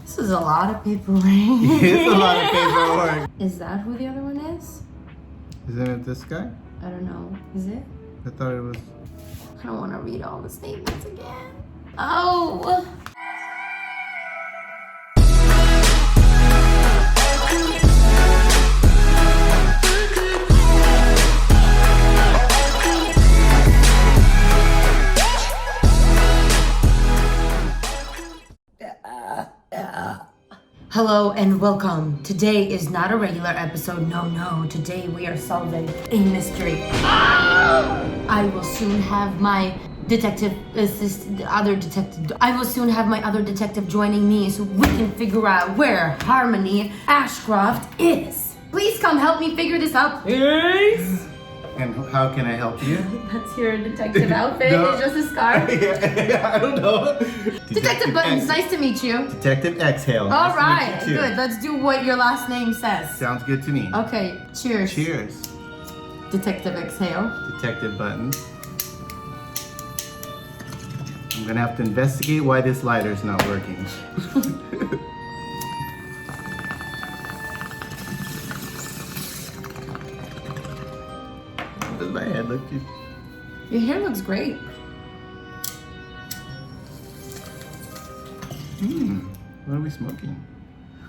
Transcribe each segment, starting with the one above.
This is a lot of paperwork. It's a lot of paperwork. Is that who the other one is? Isn't it this guy? I don't know. Is it? I thought it was. I don't want to read all the statements again. Oh! Hello and welcome. Today is not a regular episode. No. Today we are solving a mystery. I will soon have my I will soon have my other detective joining me so we can figure out where Harmony Ashcroft is. Please come help me figure this out, please. And how can I help you? That's your detective outfit. No. It's just a scarf. I don't know. Detective Buttons, nice to meet you. Detective Exhale. All Nice to right, meet you too. good. Let's do what your last name says. Sounds good to me. Okay, cheers. Cheers. Detective Exhale. Detective Buttons. I'm gonna have to investigate why this lighter's not working. How does my head look? Your hair looks great. What are we smoking?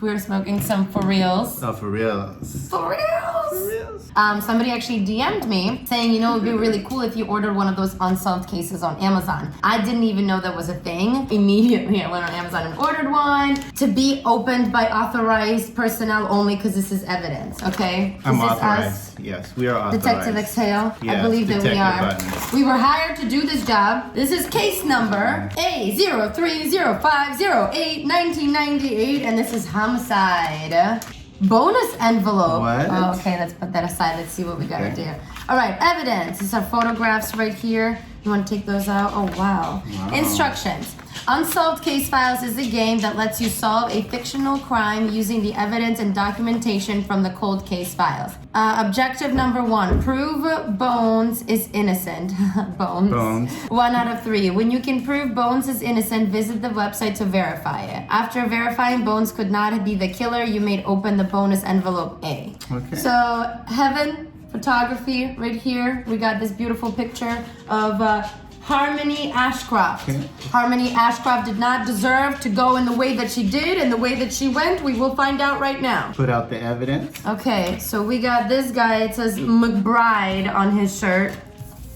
We're smoking some for reals. Oh, for reals. For reals? For reals. Somebody actually DM'd me saying, it would be really cool if you ordered one of those unsolved cases on Amazon. I didn't even know that was a thing. Immediately, I went on Amazon and ordered one to be opened by authorized personnel only because this is evidence, okay? I'm Is this authorized. us? Yes, we are authorized. Detective Exhale. I Yes, believe that we Detective are. Buttons. We were hired to do this job. This is case number A0305081998, and this is homicide. Bonus envelope. What? Oh, okay, let's put that aside. Let's see what we gotta Okay. do. All right, evidence. These are photographs right here. You want to take those out? Oh, wow. Instructions. Unsolved Case Files is a game that lets you solve a fictional crime using the evidence and documentation from the cold case files. Objective number 1, prove Bones is innocent. Bones. 1 out of 3. When you can prove Bones is innocent, visit the website to verify it. After verifying Bones could not be the killer, you may open the bonus envelope A. Okay. So, Heaven Photography right here. We got this beautiful picture of Harmony Ashcroft. Okay. Harmony Ashcroft did not deserve to go in the way that she did and the way that she went. We will find out right now. Put out the evidence. Okay, so we got this guy. It says McBride on his shirt.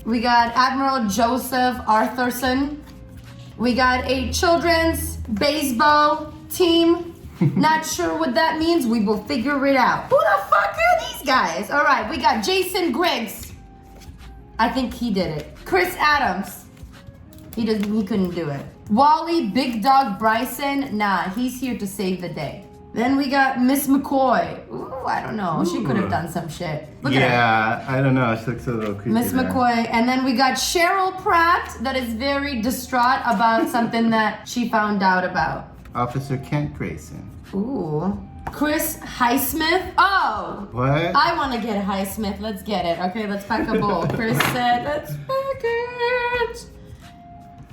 We got Admiral Joseph Arthurson. We got a children's baseball team. Not sure what that means. We will figure it out. Who the fuck are these guys? All right, we got Jason Griggs. I think he did it. Chris Adams. He couldn't do it. Wally Big Dog Bryson. Nah, he's here to save the day. Then we got Miss McCoy. Ooh, I don't know. She could have done some shit. Look at her. Yeah, I don't know. She looks a little creepy. Miss there. McCoy. And then we got Cheryl Pratt that is very distraught about something that she found out about. Officer Kent Grayson. Ooh. Chris Highsmith. Oh! What? I want to get Highsmith. Let's get it. Okay, let's pack a bowl. Chris said, let's pack it.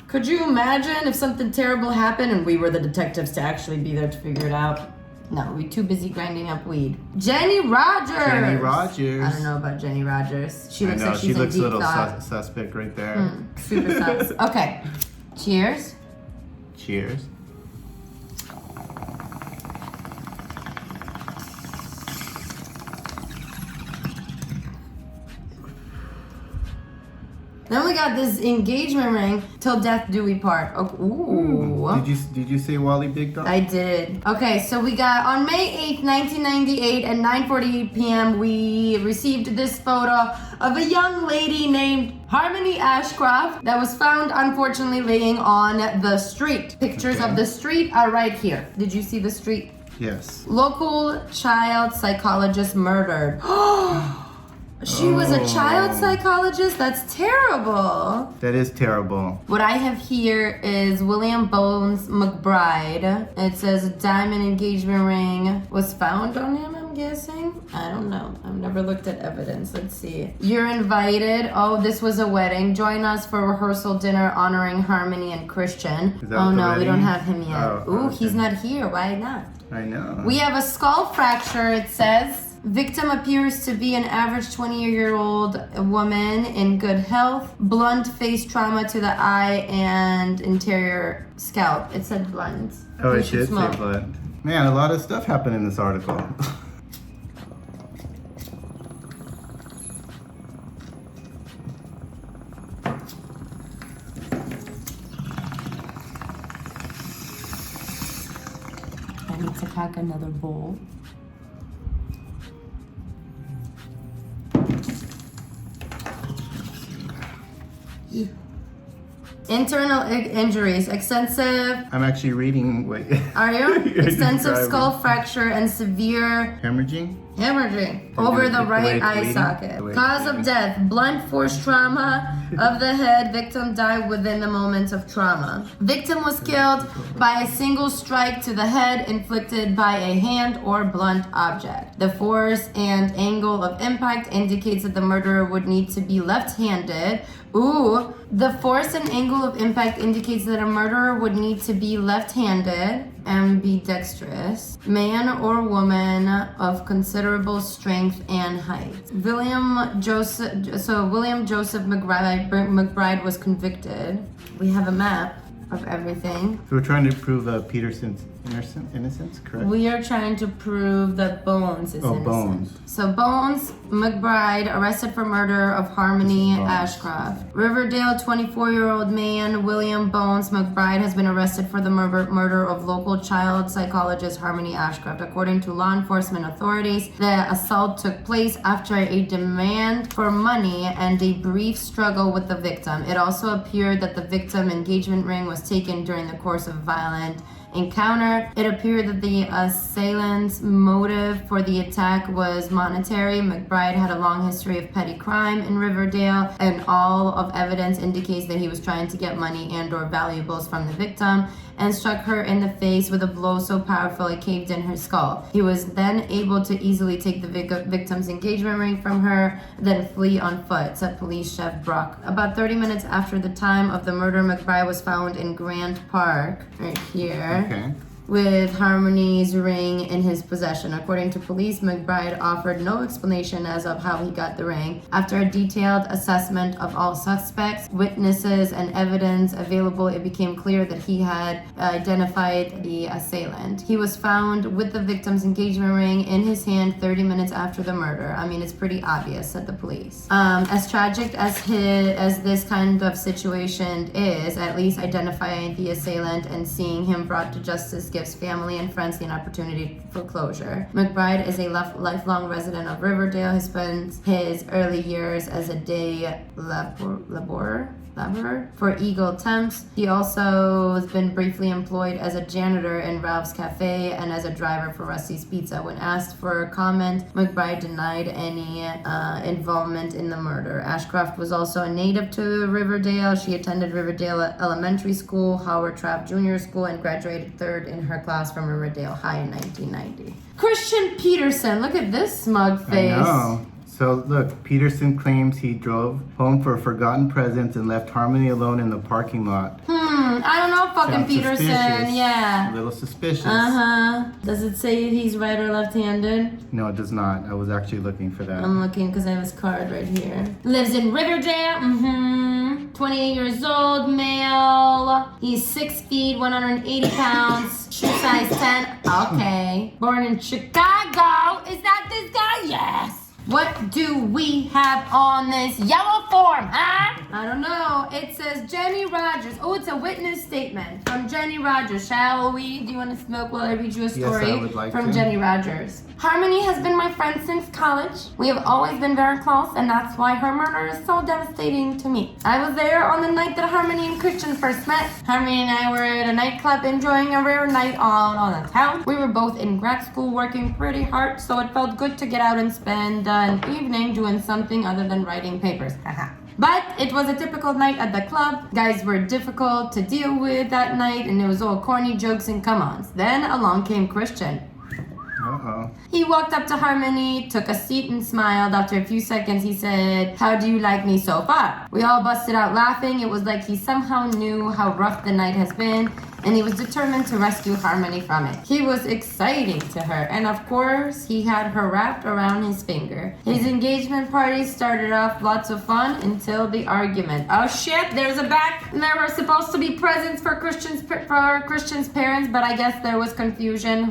Could you imagine if something terrible happened and we were the detectives to actually be there to figure it out? No, we're too busy grinding up weed. Jenny Rogers. Jenny Rogers. I don't know about Jenny Rogers. She looks like she's she in looks a deep little thought. suspect right there. Super sus. Okay. Cheers. Cheers. Then we got this engagement ring, till death do we part. Oh, ooh. Did you say Wally Big Dog? I did. Okay, so we got on May 8th, 1998 at 9:48 p.m. we received this photo of a young lady named Harmony Ashcroft that was found unfortunately laying on the street. Pictures of the street are right here. Did you see the street? Yes. Local child psychologist murdered. She was a child psychologist? That's terrible. That is terrible. What I have here is William Bones McBride. It says a diamond engagement ring was found on him, I'm I'm guessing. I don't know. I've never looked at evidence. Let's see. You're invited. Oh, this was a wedding. Join us for rehearsal dinner honoring Harmony and Christian. Is that Oh what the no, we wedding don't is? have him yet. Oh, Ooh, okay. he's not here. Why not? I know. We have a skull fracture, it says. Victim appears to be an average 20-year-old woman in good health. Blunt face trauma to the eye and interior scalp. It said blunt. Oh, You it should did smell. say blood. Man, a lot of stuff happened in this article. I need to pack another bowl. Internal injuries, extensive. I'm actually reading what. Are you? You're Extensive describing. skull fracture and severe Hemorrhaging? hemorrhaging over the The way right it's eye bleeding? socket. The way it's Cause of bleeding. death: blunt force trauma of the head. Victim died within the moment of trauma. Victim was killed by a single strike to the head inflicted by a hand or blunt object. The force and angle of impact indicates that the murderer would need to be left-handed. Ooh, the force and angle of impact indicates that a murderer would need to be left-handed, ambidextrous, man or woman of considerable strength and height. William Joseph McBride was convicted. We have a map of everything. So we're trying to prove Peterson's innocence, correct? We are trying to prove that Bones is innocent. Bones. So Bones McBride arrested for murder of Harmony Bones. Ashcroft. Riverdale 24-year-old man William Bones McBride has been arrested for the murder of local child psychologist Harmony Ashcroft. According to law enforcement authorities, the assault took place after a demand for money and a brief struggle with the victim. It also appeared that the victim engagement ring was taken during the course of violent encounter. It appeared that the assailant's motive for the attack was monetary. McBride had a long history of petty crime in Riverdale, and all of evidence indicates that he was trying to get money and or valuables from the victim and struck her in the face with a blow so powerful it caved in her skull. He was then able to easily take the victim's engagement ring from her, then flee on foot, said police chef Brock. About 30 minutes after the time of the murder, McBride was found in Grant Park, right here. Okay. With Harmony's ring in his possession. According to police, McBride offered no explanation as of how he got the ring. After a detailed assessment of all suspects, witnesses, and evidence available, it became clear that he had identified the assailant. He was found with the victim's engagement ring in his hand 30 minutes after the murder. I mean, it's pretty obvious, said the police. As tragic as this kind of situation is, at least identifying the assailant and seeing him brought to justice gives family and friends the opportunity for closure. McBride is a lifelong resident of Riverdale. He spent his early years as a day laborer for Eagle Temps. He also has been briefly employed as a janitor in Ralph's Cafe and as a driver for Rusty's Pizza. When asked for comment, McBride denied any involvement in the murder. Ashcroft was also a native to Riverdale. She attended Riverdale Elementary School, Howard Trapp Junior School, and graduated third in her class from Riverdale High in 1990. Christian Peterson, look at this smug face. I know. So look, Peterson claims he drove home for forgotten presents and left Harmony alone in the parking lot. I don't know, fucking Sounds Peterson. suspicious. A Yeah. little suspicious. Does it say if he's right or left-handed? No, it does not. I was actually looking for that. I'm looking because I have his card right here. Lives in Riverdale. 28 years old, male. He's 6 feet, 180 pounds. Shoe size 10. Okay. Born in Chicago. Is that this guy? Yes. What do we have on this yellow form, huh? I don't know. It says Jenny Rogers. Oh, it's a witness statement from Jenny Rogers. Shall we? Do you want to smoke while I read you a story Yes, I would like from to. Jenny Rogers? Harmony has been my friend since college. We have always been very close, and that's why her murder is so devastating to me. I was there on the night that Harmony and Christian first met. Harmony and I were at a nightclub enjoying a rare night out on the town. We were both in grad school working pretty hard, so it felt good to get out and spend an evening doing something other than writing papers. But it was a typical night at the club. Guys were difficult to deal with that night, and it was all corny jokes and come-ons. Then along came Christian. Uh-oh. He walked up to Harmony, took a seat and smiled. After a few seconds, he said, "How do you like me so far?" We all busted out laughing. It was like he somehow knew how rough the night has been, and he was determined to rescue Harmony from it. He was exciting to her, and of course, he had her wrapped around his finger. His engagement party started off lots of fun until the argument. Oh shit, there's a back. There were supposed to be presents for Christian's parents, but I guess there was confusion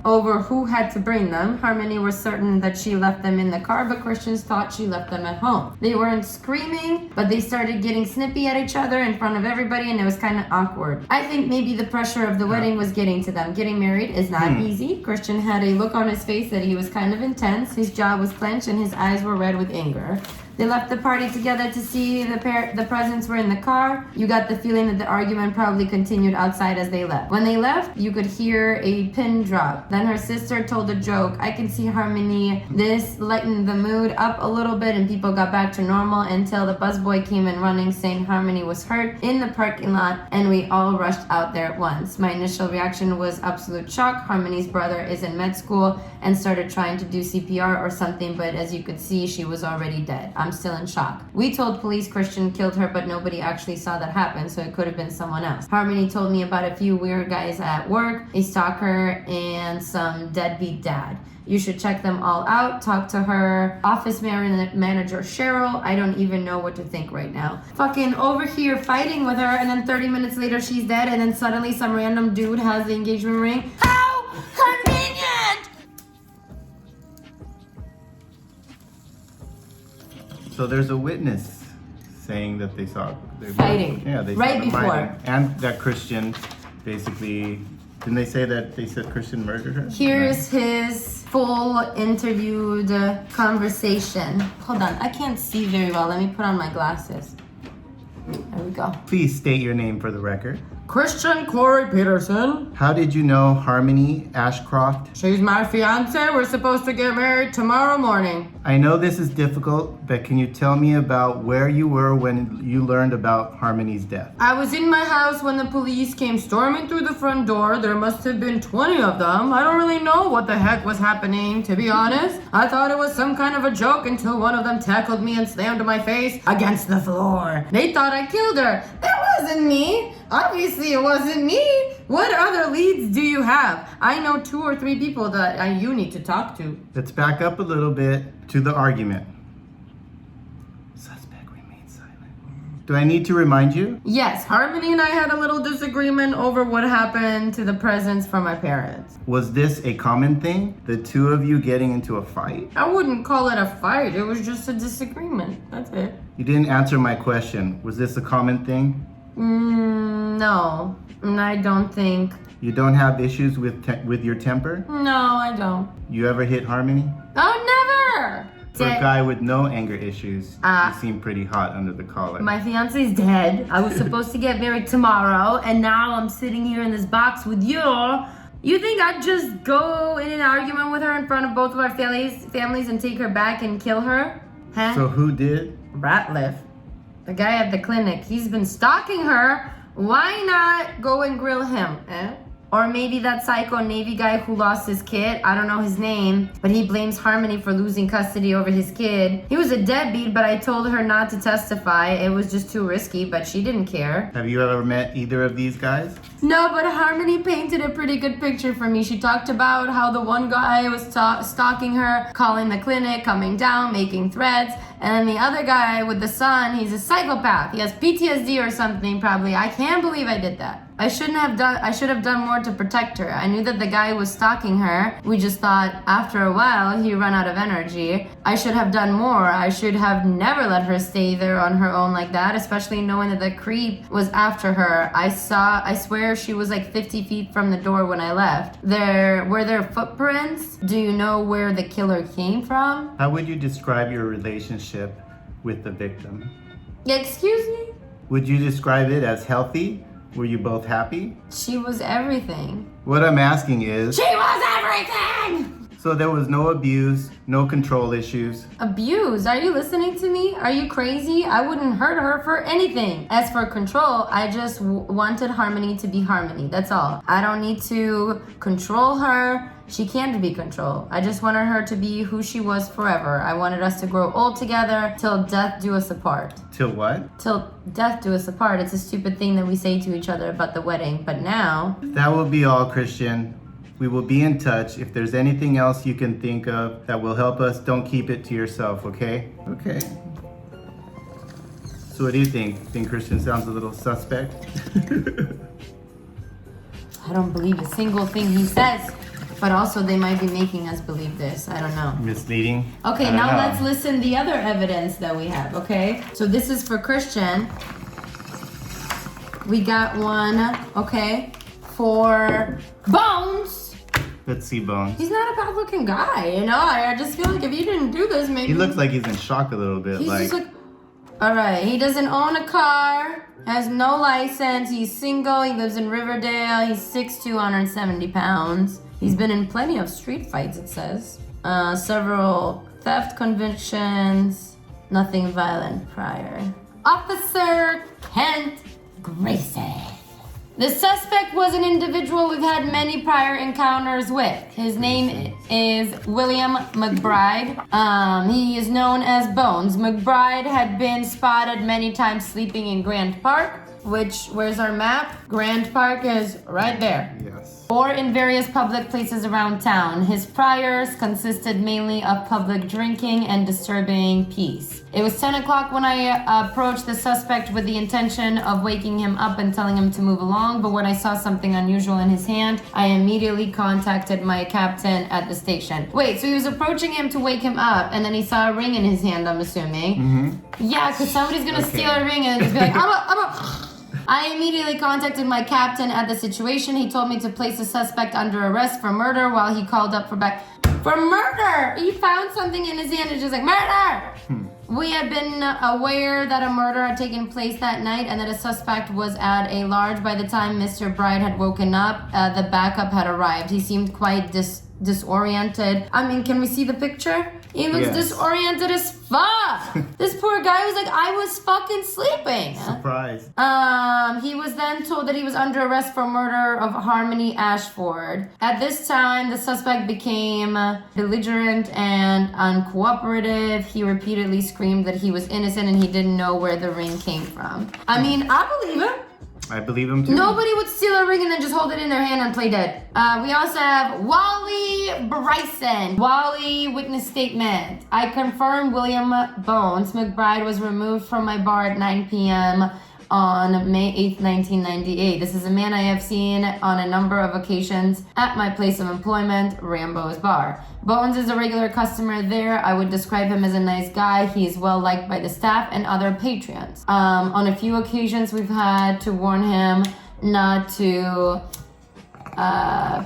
over who had to bring them. Harmony was certain that she left them in the car, but Christians thought she left them at home. They weren't screaming, but they started getting snippy at each other in front of everybody, and it was kind of awkward. I think maybe the pressure of the wedding was getting to them. Getting married is not easy. Christian had a look on his face that he was kind of intense. His jaw was clenched and his eyes were red with anger. They left the party together to see the presents were in the car. You got the feeling that the argument probably continued outside as they left. When they left, you could hear a pin drop. Then her sister told a joke. I can see Harmony. This lightened the mood up a little bit and people got back to normal until the busboy came in running saying Harmony was hurt in the parking lot, and we all rushed out there at once. My initial reaction was absolute shock. Harmony's brother is in med school and started trying to do CPR or something, but as you could see, she was already dead. I'm still in shock. We told police Christian killed her, but nobody actually saw that happen, so it could have been someone else. Harmony told me about a few weird guys at work, a stalker, and some deadbeat dad. You should check them all out. Talk to her office manager, Cheryl. I don't even know what to think right now. Fucking over here fighting with her, and then 30 minutes later she's dead, and then suddenly some random dude has the engagement ring. How convenient! So there's a witness saying that they saw Fighting. Yeah, they Right saw them before. fighting. And that Christian basically, didn't they say that they said Christian murdered her? Here's his full interviewed conversation. Hold on, I can't see very well. Let me put on my glasses. There we go. Please state your name for the record. Christian Corey Peterson. How did you know Harmony Ashcroft? She's my fiance. We're supposed to get married tomorrow morning. I know this is difficult, but can you tell me about where you were when you learned about Harmony's death? I was in my house when the police came storming through the front door. There must have been 20 of them. I don't really know what the heck was happening, to be honest. I thought it was some kind of a joke until one of them tackled me and slammed my face against the floor. They thought I killed her. That wasn't me. Obviously, it wasn't me. What other leads do you have? I know 2 or 3 people that you need to talk to. Let's back up a little bit to the argument. Suspect remains silent. Do I need to remind you? Yes, Harmony and I had a little disagreement over what happened to the presents from my parents. Was this a common thing? The two of you getting into a fight? I wouldn't call it a fight. It was just a disagreement. That's it. You didn't answer my question. Was this a common thing? No, I don't think. You don't have issues with your temper? No, I don't. You ever hit Harmony? Oh, never! For a guy with no anger issues, you seem pretty hot under the collar. My fiance's dead. I was supposed to get married tomorrow, and now I'm sitting here in this box with you. You think I'd just go in an argument with her in front of both of our families and take her back and kill her? Huh? So who did? Ratliff. The guy at the clinic. He's been stalking her. Why not go and grill him? Or maybe that psycho Navy guy who lost his kid. I don't know his name, but he blames Harmony for losing custody over his kid. He was a deadbeat, but I told her not to testify. It was just too risky, but she didn't care. Have you ever met either of these guys? No, but Harmony painted a pretty good picture for me. She talked about how the one guy was stalking her, calling the clinic, coming down, making threats. And then the other guy with the son, he's a psychopath. He has PTSD or something probably. I can't believe I did that. I should have done more to protect her. I knew that the guy was stalking her. We just thought after a while he ran out of energy. I should have done more. I should have never let her stay there on her own like that, especially knowing that the creep was after her. I swear she was like 50 feet from the door when I left. Were there footprints? Do you know where the killer came from? How would you describe your relationship with the victim? Excuse me? Would you describe it as healthy? Were you both happy? She was everything. What I'm asking is... She was everything! So there was no abuse, no control issues. Abuse? Are you listening to me? Are you crazy? I wouldn't hurt her for anything. As for control, I just wanted Harmony to be Harmony. That's all. I don't need to control her. She can't be controlled. I just wanted her to be who she was forever. I wanted us to grow old together till death do us apart. Till what? Till death do us apart. It's a stupid thing that we say to each other about the wedding. But now... That will be all, Christian. We will be in touch. If there's anything else you can think of that will help us, don't keep it to yourself, okay? Okay. So what do you think? Think Christian sounds a little suspect? I don't believe a single thing he says. But also they might be making us believe this. I don't know. Misleading? Okay, now let's listen the other evidence that we have, okay? So this is for Christian. We got one, okay, for Bones. Let's see Bones. He's not a bad looking guy, you know? I just feel like if you didn't do this, maybe... He looks like he's in shock a little bit. He's like... just like... Alright, he doesn't own a car, has no license, he's single, he lives in Riverdale, he's 6'2", 170 pounds. He's been in plenty of street fights, it says. Several theft convictions, nothing violent prior. Officer Kent Grayson. The suspect was an individual we've had many prior encounters with. His name is William McBride. He is known as Bones. McBride had been spotted many times sleeping in Grant Park, which, where's our map? Grant Park is right there. Yes. Or in various public places around town. His priors consisted mainly of public drinking and disturbing peace. It was 10 o'clock when I approached the suspect with the intention of waking him up and telling him to move along, but when I saw something unusual in his hand, I immediately contacted my captain at the station. Wait, so he was approaching him to wake him up, and then he saw a ring in his hand, I'm assuming. Mm-hmm. Yeah, because somebody's gonna steal a ring and just be like, I immediately contacted my captain at the situation. He told me to place the suspect under arrest for murder while he called up for murder! He found something in his hand and just like, murder! We had been aware that a murder had taken place that night and that a suspect was at a large. By the time Mr. Bride had woken up, the backup had arrived. He seemed quite disoriented. I mean, can we see the picture? He looks disoriented as fuck. This poor guy was like, I was fucking sleeping. Surprise. He was then told that he was under arrest for murder of Harmony Ashford. At this time, the suspect became belligerent and uncooperative. He repeatedly screamed that he was innocent and he didn't know where the ring came from. I mean, I believe him. I believe him too. Nobody would steal a ring and then just hold it in their hand and play dead. We also have Wally Bryson. Wally witness statement. I confirm William Bones McBride was removed from my bar at 9 p.m. on May 8th, 1998. This is a man I have seen on a number of occasions at my place of employment, Rambo's Bar. Bones is a regular customer there. I would describe him as a nice guy. He is well liked by the staff and other patrons. On a few occasions, we've had to warn him not to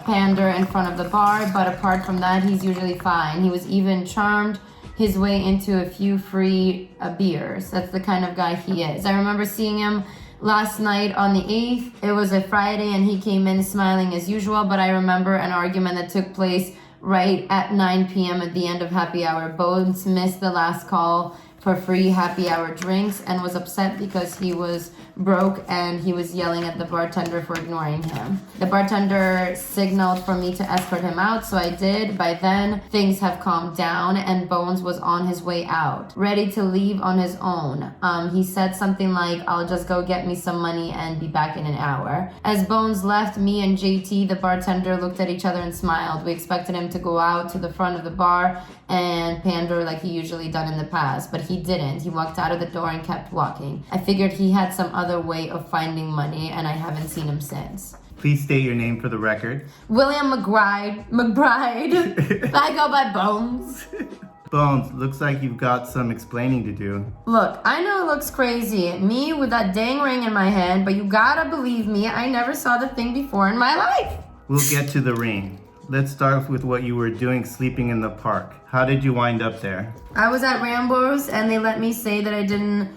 pander in front of the bar, but apart from that, he's usually fine. He was even charmed his way into a few free beers. That's the kind of guy he is. I remember seeing him last night on the 8th. It was a Friday and he came in smiling as usual, but I remember an argument that took place right at 9 p.m. at the end of happy hour. Bones missed the last call for free happy hour drinks and was upset because he was broke and he was yelling at the bartender for ignoring him. The bartender signaled for me to escort him out, so I did. By then, things have calmed down and Bones was on his way out, ready to leave on his own. He said something like, I'll just go get me some money and be back in an hour. As Bones left, me and JT, the bartender, looked at each other and smiled. We expected him to go out to the front of the bar and pander like he usually done in the past, but he didn't. He walked out of the door and kept walking. I figured he had some other way of finding money and I haven't seen him since. Please state your name for the record. William McBride. I go by Bones. Bones, looks like you've got some explaining to do. Look, I know it looks crazy, me with that dang ring in my hand, but you gotta believe me, I never saw the thing before in my life. We'll get to the ring. Let's start with what you were doing sleeping in the park. How did you wind up there? I was at Rambo's and they let me say that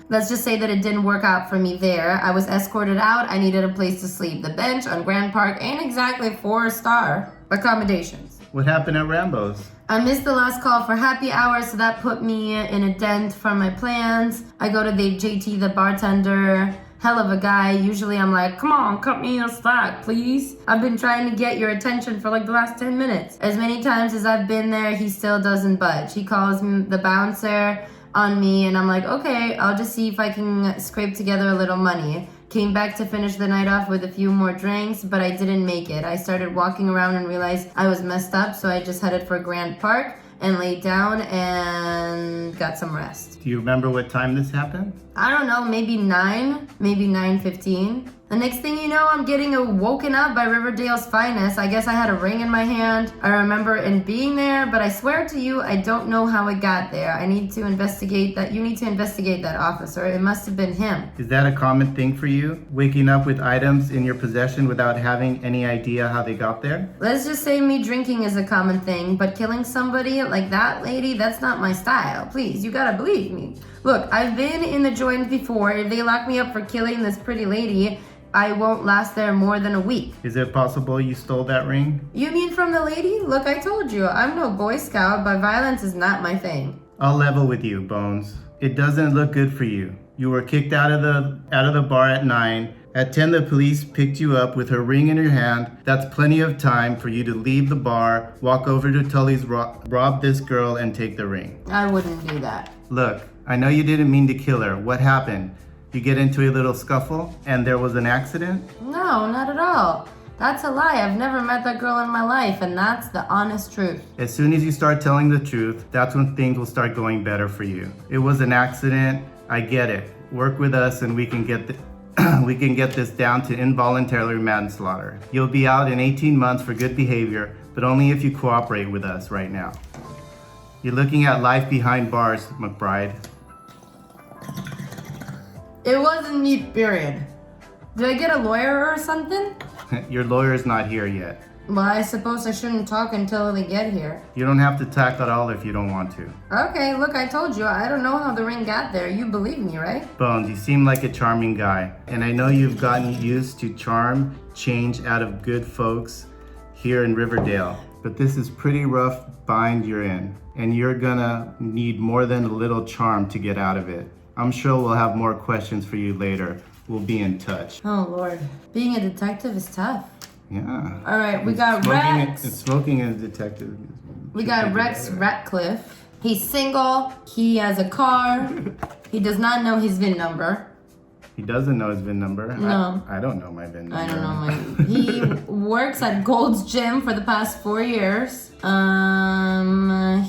let's just say that it didn't work out for me there. I was escorted out. I needed a place to sleep. The bench on Grand Park ain't exactly 4-star accommodations. What happened at Rambo's? I missed the last call for happy hour, so that put me in a dent from my plans. I go to the JT, the bartender. Hell of a guy. Usually I'm like, come on, cut me a slack, please. I've been trying to get your attention for like the last 10 minutes. As many times as I've been there, he still doesn't budge. He calls the bouncer on me, and I'm like, okay, I'll just see if I can scrape together a little money. Came back to finish the night off with a few more drinks, but I didn't make it. I started walking around and realized I was messed up, so I just headed for Grant Park and laid down and got some rest. Do you remember what time this happened? I don't know, maybe 9:15. The next thing you know, I'm getting woken up by Riverdale's finest. I guess I had a ring in my hand. I remember it being there, but I swear to you, I don't know how it got there. I need to investigate that. You need to investigate that, officer. It must have been him. Is that a common thing for you? Waking up with items in your possession without having any idea how they got there? Let's just say me drinking is a common thing, but killing somebody like that lady, that's not my style. Please, you gotta believe me. Look, I've been in the joint before. If they lock me up for killing this pretty lady, I won't last there more than a week. Is it possible you stole that ring? You mean from the lady? Look, I told you, I'm no Boy Scout, but violence is not my thing. I'll level with you, Bones. It doesn't look good for you. You were kicked out of the bar at 9. At 10, the police picked you up with her ring in your hand. That's plenty of time for you to leave the bar, walk over to Tully's, rob this girl, and take the ring. I wouldn't do that. Look, I know you didn't mean to kill her. What happened? You get into a little scuffle and there was an accident? No, not at all. That's a lie. I've never met that girl in my life, and that's the honest truth. As soon as you start telling the truth, that's when things will start going better for you. It was an accident. I get it. Work with us and we can get we can get this down to involuntary manslaughter. You'll be out in 18 months for good behavior, but only if you cooperate with us right now. You're looking at life behind bars, McBride. It wasn't me, period. Did I get a lawyer or something? Your lawyer's not here yet. Well, I suppose I shouldn't talk until they get here. You don't have to talk at all if you don't want to. Okay, look, I told you, I don't know how the ring got there. You believe me, right? Bones, you seem like a charming guy, and I know you've gotten used to charm change out of good folks here in Riverdale, but this is pretty rough bind you're in, and you're gonna need more than a little charm to get out of it. I'm sure we'll have more questions for you later. We'll be in touch. Oh, Lord. Being a detective is tough. Yeah. All right, we got Rex. Smoking a detective. We got Rex Ratcliffe. He's single. He has a car. He does not know his VIN number. He doesn't know his VIN number. No. I don't know my VIN number. I don't know my. He works at Gold's Gym for the past 4 years.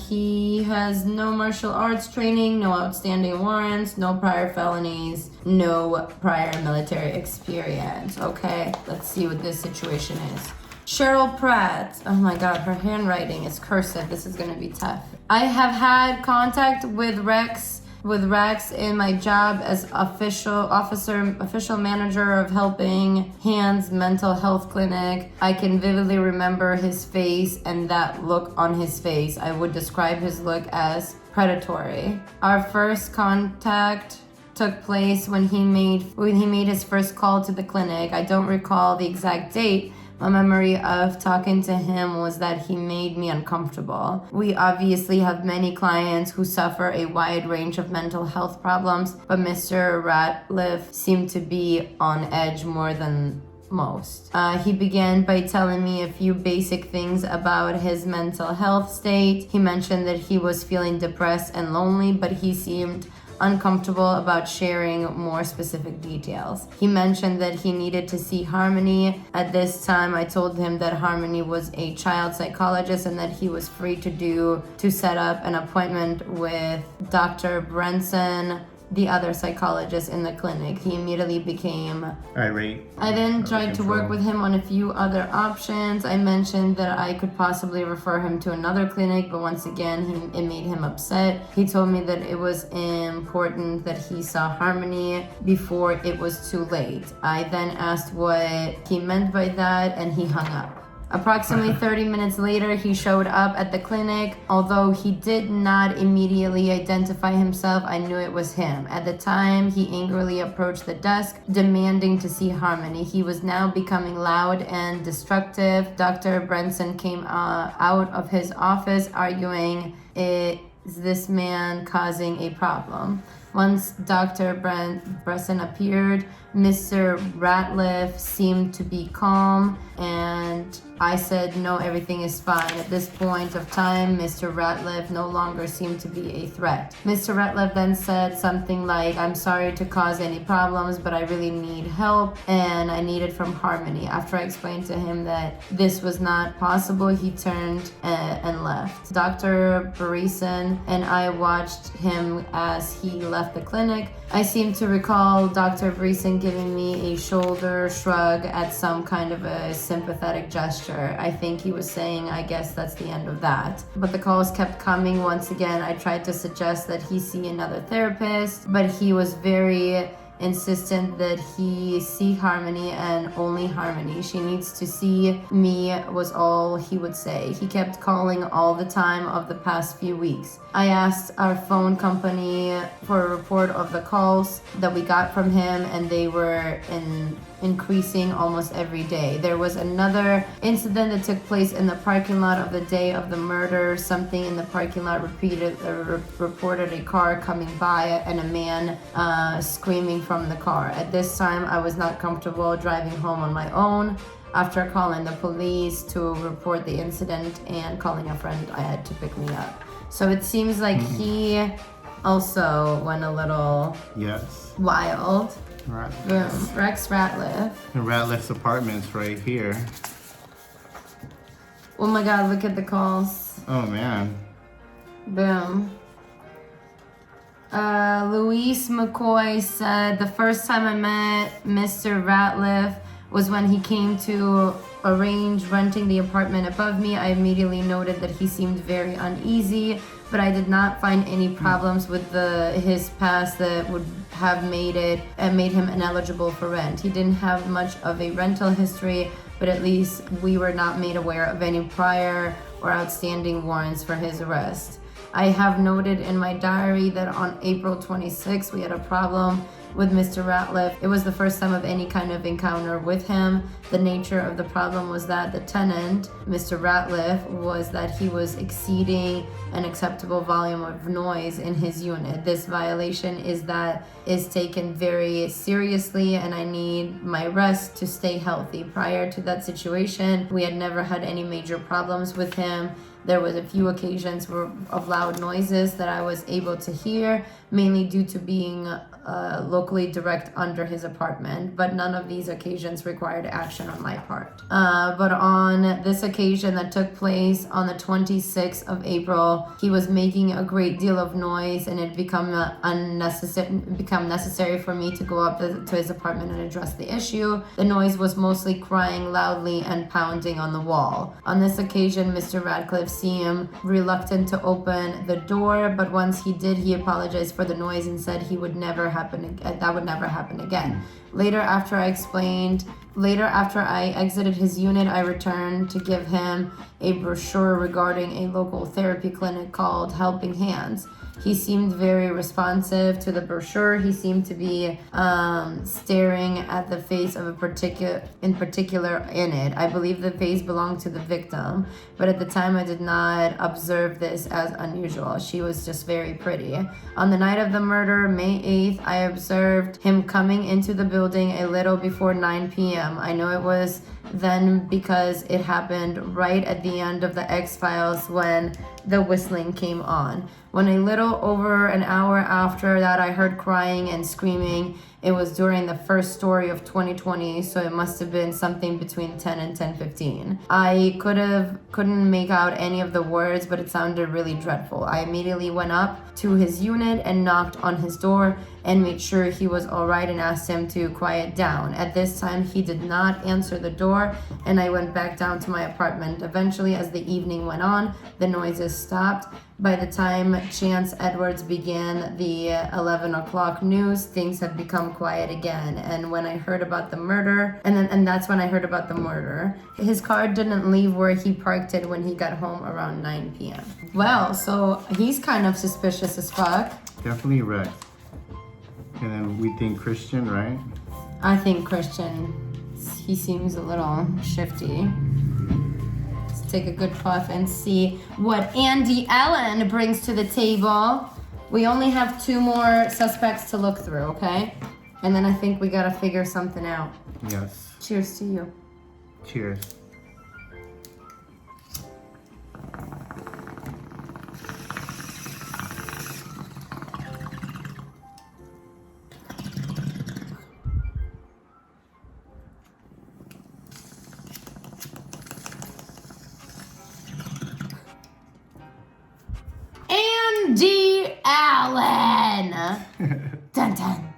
He has no martial arts training, no outstanding warrants, no prior felonies, no prior military experience. Okay, let's see what this situation is. Cheryl Pratt. Oh my God, her handwriting is cursive. This is gonna be tough. I have had contact with Rex in my job as official manager of Helping Hands Mental Health Clinic. I can vividly remember his face and that look on his face. I would describe his look as predatory. Our first contact took place when he made his first call to the clinic. I don't recall the exact date. My memory of talking to him was that he made me uncomfortable. We obviously have many clients who suffer a wide range of mental health problems, but Mr. Ratcliffe seemed to be on edge more than most. He began by telling me a few basic things about his mental health state. He mentioned that he was feeling depressed and lonely, but he seemed uncomfortable about sharing more specific details. He mentioned that he needed to see Harmony. At this time, I told him that Harmony was a child psychologist and that he was free to set up an appointment with Dr. Brenson, the other psychologist in the clinic. He immediately became irate. I then tried to work with him on a few other options. I mentioned that I could possibly refer him to another clinic, but once again, it made him upset. He told me that it was important that he saw Harmony before it was too late. I then asked what he meant by that, and he hung up. Approximately 30 minutes later, he showed up at the clinic. Although he did not immediately identify himself, I knew it was him. At the time, he angrily approached the desk, demanding to see Harmony. He was now becoming loud and destructive. Dr. Brenson came out of his office, arguing, "Is this man causing a problem?" Once Dr. Bresson appeared, Mr. Ratliff seemed to be calm, and I said, "No, everything is fine." At this point of time, Mr. Ratliff no longer seemed to be a threat. Mr. Ratliff then said something like, "I'm sorry to cause any problems, but I really need help, and I need it from Harmony." After I explained to him that this was not possible, he turned and left. Dr. Bresson and I watched him as he left the clinic. I seem to recall Dr. Bresson giving me a shoulder shrug at some kind of a sympathetic gesture. I think he was saying, "I guess that's the end of that." But the calls kept coming. Once again, I tried to suggest that he see another therapist, but he was very insistent that he see Harmony and only Harmony. "She needs to see me," was all he would say. He kept calling all the time of the past few weeks. I asked our phone company for a report of the calls that we got from him, and they were increasing almost every day. There was another incident that took place in the parking lot of the day of the murder. Something in the parking lot reported a car coming by and a man screaming from the car. At this time, I was not comfortable driving home on my own. After calling the police to report the incident and calling a friend, I had to pick me up. So it seems like he also went a little wild. Right. Boom. Rex Ratliff. The Ratliff's apartment's right here. Oh my god, look at the calls. Oh man. Boom. Luis McCoy said, "The first time I met Mr. Ratliff was when he came to arrange renting the apartment above me. I immediately noted that he seemed very uneasy, but I did not find any problems with his past that would have made him ineligible for rent. He didn't have much of a rental history, but at least we were not made aware of any prior or outstanding warrants for his arrest. I have noted in my diary that on April 26th, we had a problem with Mr. Ratliff. It was the first time of any kind of encounter with him. The nature of the problem was that the tenant, Mr. Ratliff, was that he was exceeding an acceptable volume of noise in his unit. This violation is taken very seriously, and I need my rest to stay healthy. Prior to that situation, we had never had any major problems with him. There was a few occasions of loud noises that I was able to hear, mainly due to being locally direct under his apartment, but none of these occasions required action on my part. But on this occasion that took place on the 26th of April, he was making a great deal of noise, and it become necessary for me to go up to his apartment and address the issue. The noise was mostly crying loudly and pounding on the wall. On this occasion, Mr. Ratliff seemed reluctant to open the door, but once he did, he apologized for the noise and said that would never happen again. Later, after I exited his unit, I returned to give him a brochure regarding a local therapy clinic called Helping Hands. He seemed very responsive to the brochure. He seemed to be staring at the face of a particular in it. I believe the face belonged to the victim, but at the time I did not observe this as unusual. She was just very pretty. On the night of the murder, May 8th, I observed him coming into the building a little before 9 p.m. I know it was then because it happened right at the end of the X-Files when the whistling came on. When a little over an hour after that I heard crying and screaming, it was during the first story of 2020, so it must have been something between 10 and 10:15. I couldn't make out any of the words, but it sounded really dreadful. I immediately went up to his unit and knocked on his door and made sure he was all right and asked him to quiet down. At this time, he did not answer the door, and I went back down to my apartment. Eventually, as the evening went on, the noises stopped. By the time Chance Edwards began the 11 o'clock news, things had become become quiet again. And when I heard about the murder, and that's when I heard about the murder. His car didn't leave where he parked it when he got home around 9 p.m. Well, so he's kind of suspicious as fuck. Definitely Rex. And then we think Christian, right? I think Christian, he seems a little shifty. Let's take a good puff and see what Andy Ellen brings to the table. We only have 2 more suspects to look through, okay? And then I think we gotta figure something out. Yes. Cheers to you. Cheers. Andy Allen. Dun dun.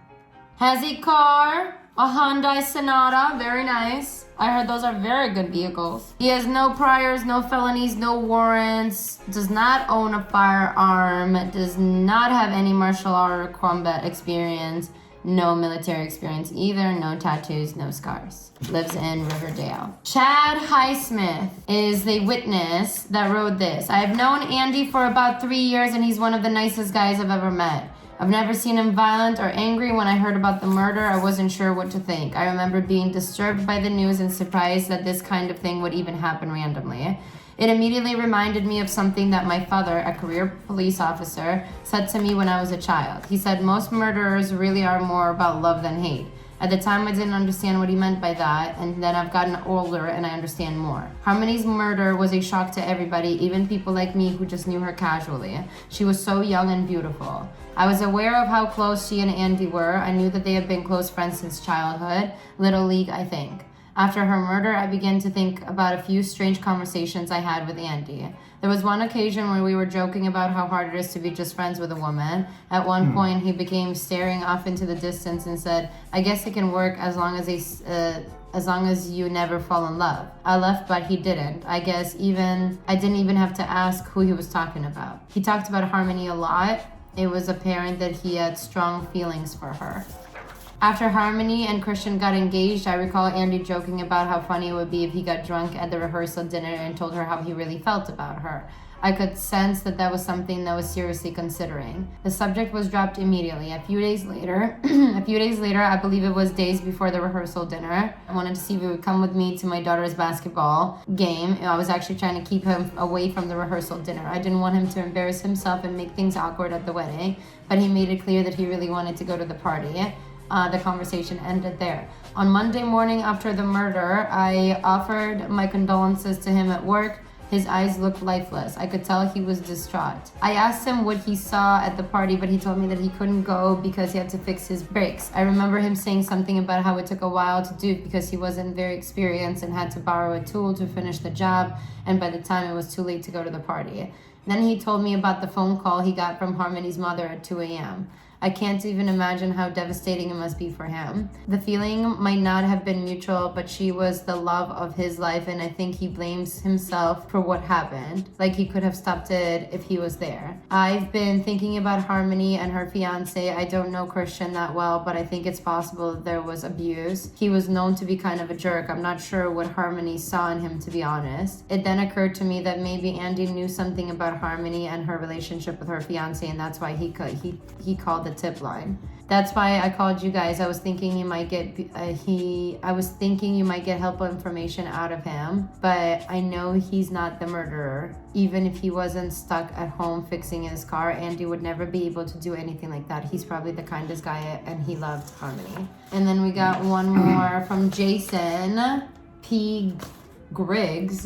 Has a car, a Hyundai Sonata, very nice. I heard those are very good vehicles. He has no priors, no felonies, no warrants, does not own a firearm, does not have any martial art or combat experience, no military experience either, no tattoos, no scars. Lives in Riverdale. Chad Highsmith is the witness that wrote this. I have known Andy for about 3 years and he's one of the nicest guys I've ever met. I've never seen him violent or angry. When I heard about the murder, I wasn't sure what to think. I remember being disturbed by the news and surprised that this kind of thing would even happen randomly. It immediately reminded me of something that my father, a career police officer, said to me when I was a child. He said most murderers really are more about love than hate. At the time, I didn't understand what he meant by that, and then I've gotten older and I understand more. Harmony's murder was a shock to everybody, even people like me who just knew her casually. She was so young and beautiful. I was aware of how close she and Andy were. I knew that they had been close friends since childhood, Little League, I think. After her murder, I began to think about a few strange conversations I had with Andy. There was one occasion when we were joking about how hard it is to be just friends with a woman. At one point, he became staring off into the distance and said, I guess it can work as long as you never fall in love. I left, but he didn't. I didn't even have to ask who he was talking about. He talked about Harmony a lot. It was apparent that he had strong feelings for her. After Harmony and Christian got engaged, I recall Andy joking about how funny it would be if he got drunk at the rehearsal dinner and told her how he really felt about her. I could sense that that was something that was seriously considering. The subject was dropped immediately. A few days later, I believe it was days before the rehearsal dinner, I wanted to see if he would come with me to my daughter's basketball game. I was actually trying to keep him away from the rehearsal dinner. I didn't want him to embarrass himself and make things awkward at the wedding, but he made it clear that he really wanted to go to the party. The conversation ended there. On Monday morning after the murder, I offered my condolences to him at work. His eyes looked lifeless. I could tell he was distraught. I asked him what he saw at the party, but he told me that he couldn't go because he had to fix his brakes. I remember him saying something about how it took a while to do because he wasn't very experienced and had to borrow a tool to finish the job, and by the time it was too late to go to the party. Then he told me about the phone call he got from Harmony's mother at 2 a.m. I can't even imagine how devastating it must be for him. The feeling might not have been mutual, but she was the love of his life, and I think he blames himself for what happened. Like he could have stopped it if he was there. I've been thinking about Harmony and her fiance. I don't know Christian that well, but I think it's possible that there was abuse. He was known to be kind of a jerk. I'm not sure what Harmony saw in him, to be honest. It then occurred to me that maybe Andy knew something about Harmony and her relationship with her fiance, and that's why he called the tip line. That's why I called you guys. I was thinking you might get helpful information out of him, but I know he's not the murderer. Even if he wasn't stuck at home fixing his car, Andy would never be able to do anything like that. He's probably the kindest guy, and he loved Harmony. And then we got one more from Jason P. Griggs.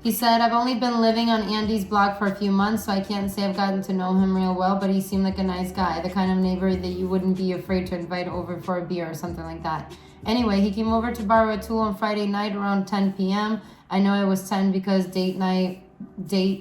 He said, I've only been living on Andy's block for a few months, so I can't say I've gotten to know him real well, but he seemed like a nice guy, the kind of neighbor that you wouldn't be afraid to invite over for a beer or something like that. Anyway, he came over to borrow a tool on Friday night around 10 p.m. I know it was 10 because date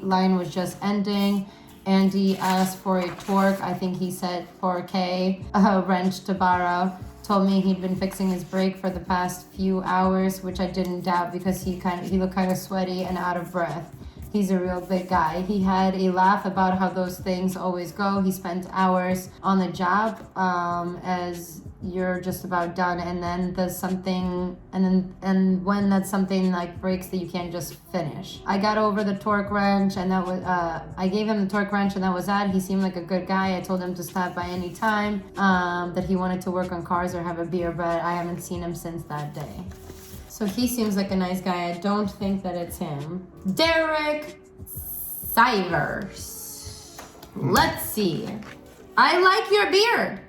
line was just ending. Andy asked for a torque, I think he said 4K, a wrench to borrow. Told me he'd been fixing his brake for the past few hours, which I didn't doubt because he looked kind of sweaty and out of breath. He's a real big guy. He had a laugh about how those things always go. He spent hours on the job as you're just about done, and then there's something, and when that's something like breaks that you can't just finish. I got over the torque wrench, and that was I gave him the torque wrench, and that was that. He seemed like a good guy. I told him to stop by any time, that he wanted to work on cars or have a beer, but I haven't seen him since that day. So he seems like a nice guy. I don't think that it's him. Derek Sivers. Let's see. I like your beard.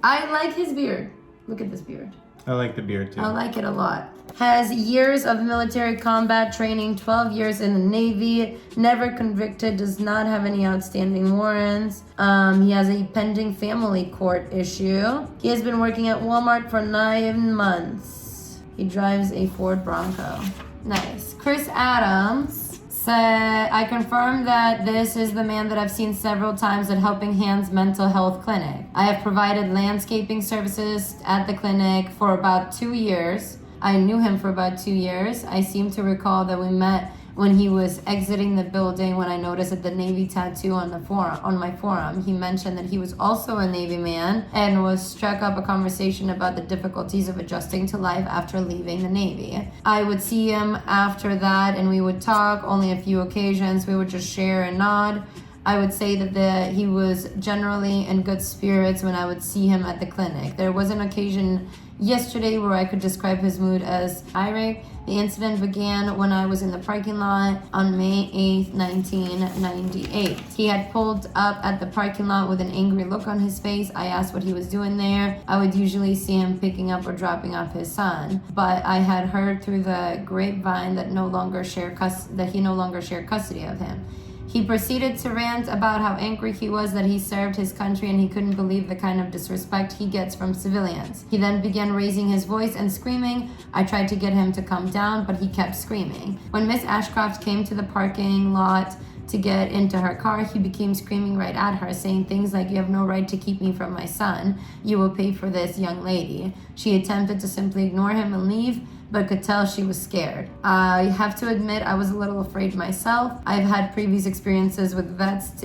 I like his beard. Look at this beard. I like the beard too. I like it a lot. Has years of military combat training, 12 years in the Navy, never convicted, does not have any outstanding warrants. He has a pending family court issue. He has been working at Walmart for 9 months. He drives a Ford Bronco. Nice. Chris Adams said, I confirm that this is the man that I've seen several times at Helping Hands Mental Health Clinic. I have provided landscaping services at the clinic for about 2 years. I knew him for about 2 years. I seem to recall that we met when he was exiting the building when I noticed the Navy tattoo on my forearm. He mentioned that he was also a Navy man and was struck up a conversation about the difficulties of adjusting to life after leaving the Navy. I would see him after that and we would talk, only a few occasions. We would just share and nod. I would say that he was generally in good spirits when I would see him at the clinic. There was an occasion yesterday where I could describe his mood as irate. The incident began when I was in the parking lot on May 8th, 1998. He had pulled up at the parking lot with an angry look on his face. I asked what he was doing there. I would usually see him picking up or dropping off his son, but I had heard through the grapevine that he no longer shared custody of him. He proceeded to rant about how angry he was that he served his country and he couldn't believe the kind of disrespect he gets from civilians. He then began raising his voice and screaming. I tried to get him to calm down, but he kept screaming. When Miss Ashcroft came to the parking lot to get into her car, he became screaming right at her, saying things like, you have no right to keep me from my son. You will pay for this, young lady. She attempted to simply ignore him and leave, but could tell she was scared. I have to admit I was a little afraid myself. I've had previous experiences with vets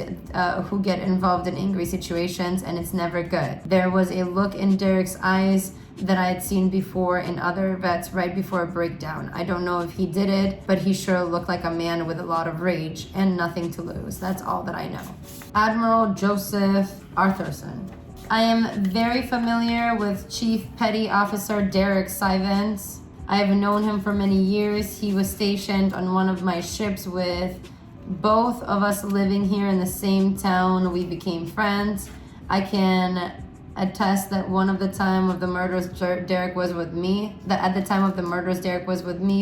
who get involved in angry situations, and it's never good. There was a look in Derek's eyes that I had seen before in other vets right before a breakdown. I don't know if he did it, but he sure looked like a man with a lot of rage and nothing to lose. That's all that I know. Admiral Joseph Arthurson. I am very familiar with Chief Petty Officer Derek Sivens. I have known him for many years. He was stationed on one of my ships with both of us living here in the same town. We became friends. I can attest that at the time of the murders, Derek was with me.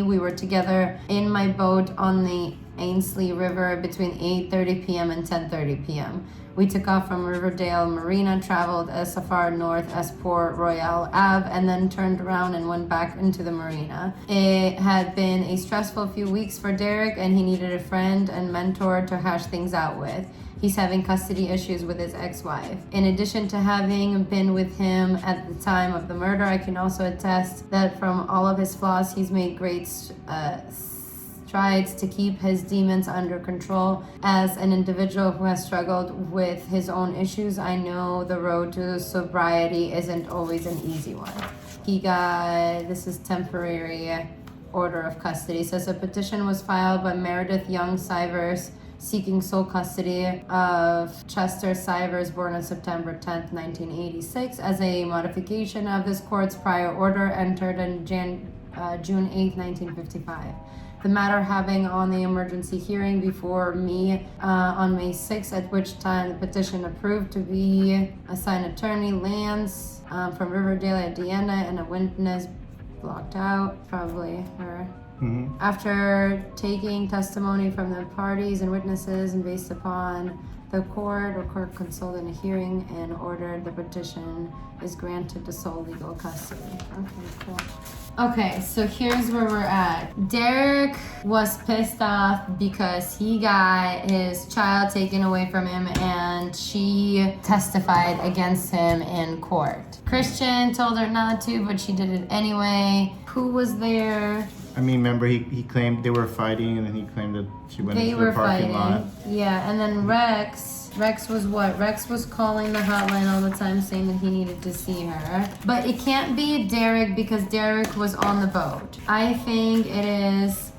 We were together in my boat on the Ainsley River between 8:30 p.m. and 10:30 p.m. We took off from Riverdale Marina, traveled as far north as Port Royal Ave, and then turned around and went back into the marina. It had been a stressful few weeks for Derek, and he needed a friend and mentor to hash things out with. He's having custody issues with his ex-wife. In addition to having been with him at the time of the murder, I can also attest that from all of his flaws, he's made great strides to keep his demons under control. As an individual who has struggled with his own issues, I know the road to sobriety isn't always an easy one. This is temporary order of custody. It says a petition was filed by Meredith Young Sivers seeking sole custody of Chester Sivers, born on September 10th, 1986, as a modification of this court's prior order entered on June 8th, 1955. The matter having on the emergency hearing before me on May 6th, at which time the petition approved to be assigned attorney, Lance from Riverdale at Deanna, and a witness blocked out, probably her. Mm-hmm. After taking testimony from the parties and witnesses and based upon the court consulted a hearing and ordered the petition is granted to sole legal custody. Okay, cool. Okay, so here's where we're at. Derek was pissed off because he got his child taken away from him and she testified against him in court. Christian told her not to, but she did it anyway. Who was there? I mean, remember he claimed they were fighting, and then he claimed that she went They into were the parking lot. Yeah, and then Rex was what? Rex was calling the hotline all the time saying that he needed to see her. But it can't be Derek because Derek was on the boat. I think it is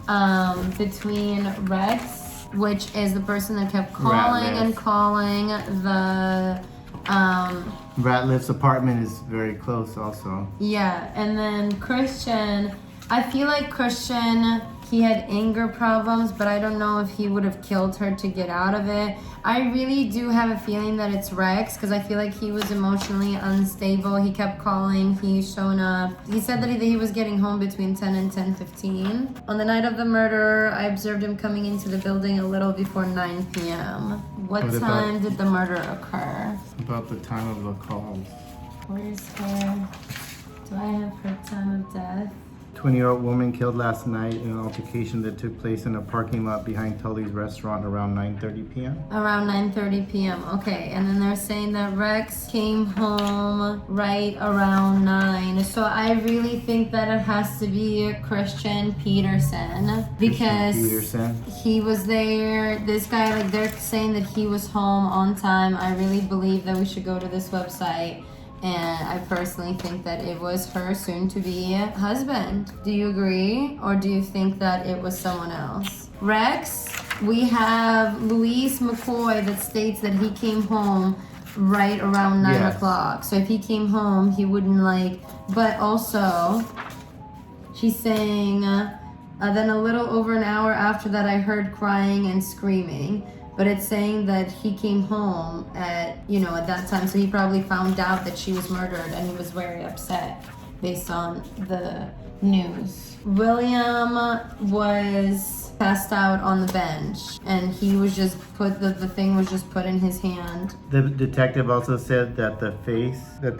between Rex, which is the person that kept calling Ratliff. and calling the Ratliff's apartment is very close also. yeah, and then Christian, I feel like Christian, he had anger problems, but I don't know if he would have killed her to get out of it. I really do have a feeling that it's Rex because I feel like he was emotionally unstable. He kept calling, he's shown up. He said that he was getting home between 10 and 10:15. On the night of the murder, I observed him coming into the building a little before 9 p.m. What time did the murder occur? About the time of the calls. Where's her? Do I have her time of death? 20-year-old woman killed last night in an altercation that took place in a parking lot behind Tully's restaurant around 9:30 p.m. Around 9:30 p.m. Okay, and then they're saying that Rex came home right around 9. So I really think that it has to be Christian Peterson because he was there. This guy, like they're saying that he was home on time. I really believe that we should go to this website. And I personally think that it was her soon-to-be husband. Do you agree? Or do you think that it was someone else? Rex, we have Luis McCoy that states that he came home right around 9 o'clock. So if he came home, he wouldn't but also, she's saying, then a little over an hour after that, I heard crying and screaming. But it's saying that he came home at that time. So he probably found out that she was murdered and he was very upset based on the news. William was passed out on the bench and he was just the thing was just put in his hand. The detective also said that the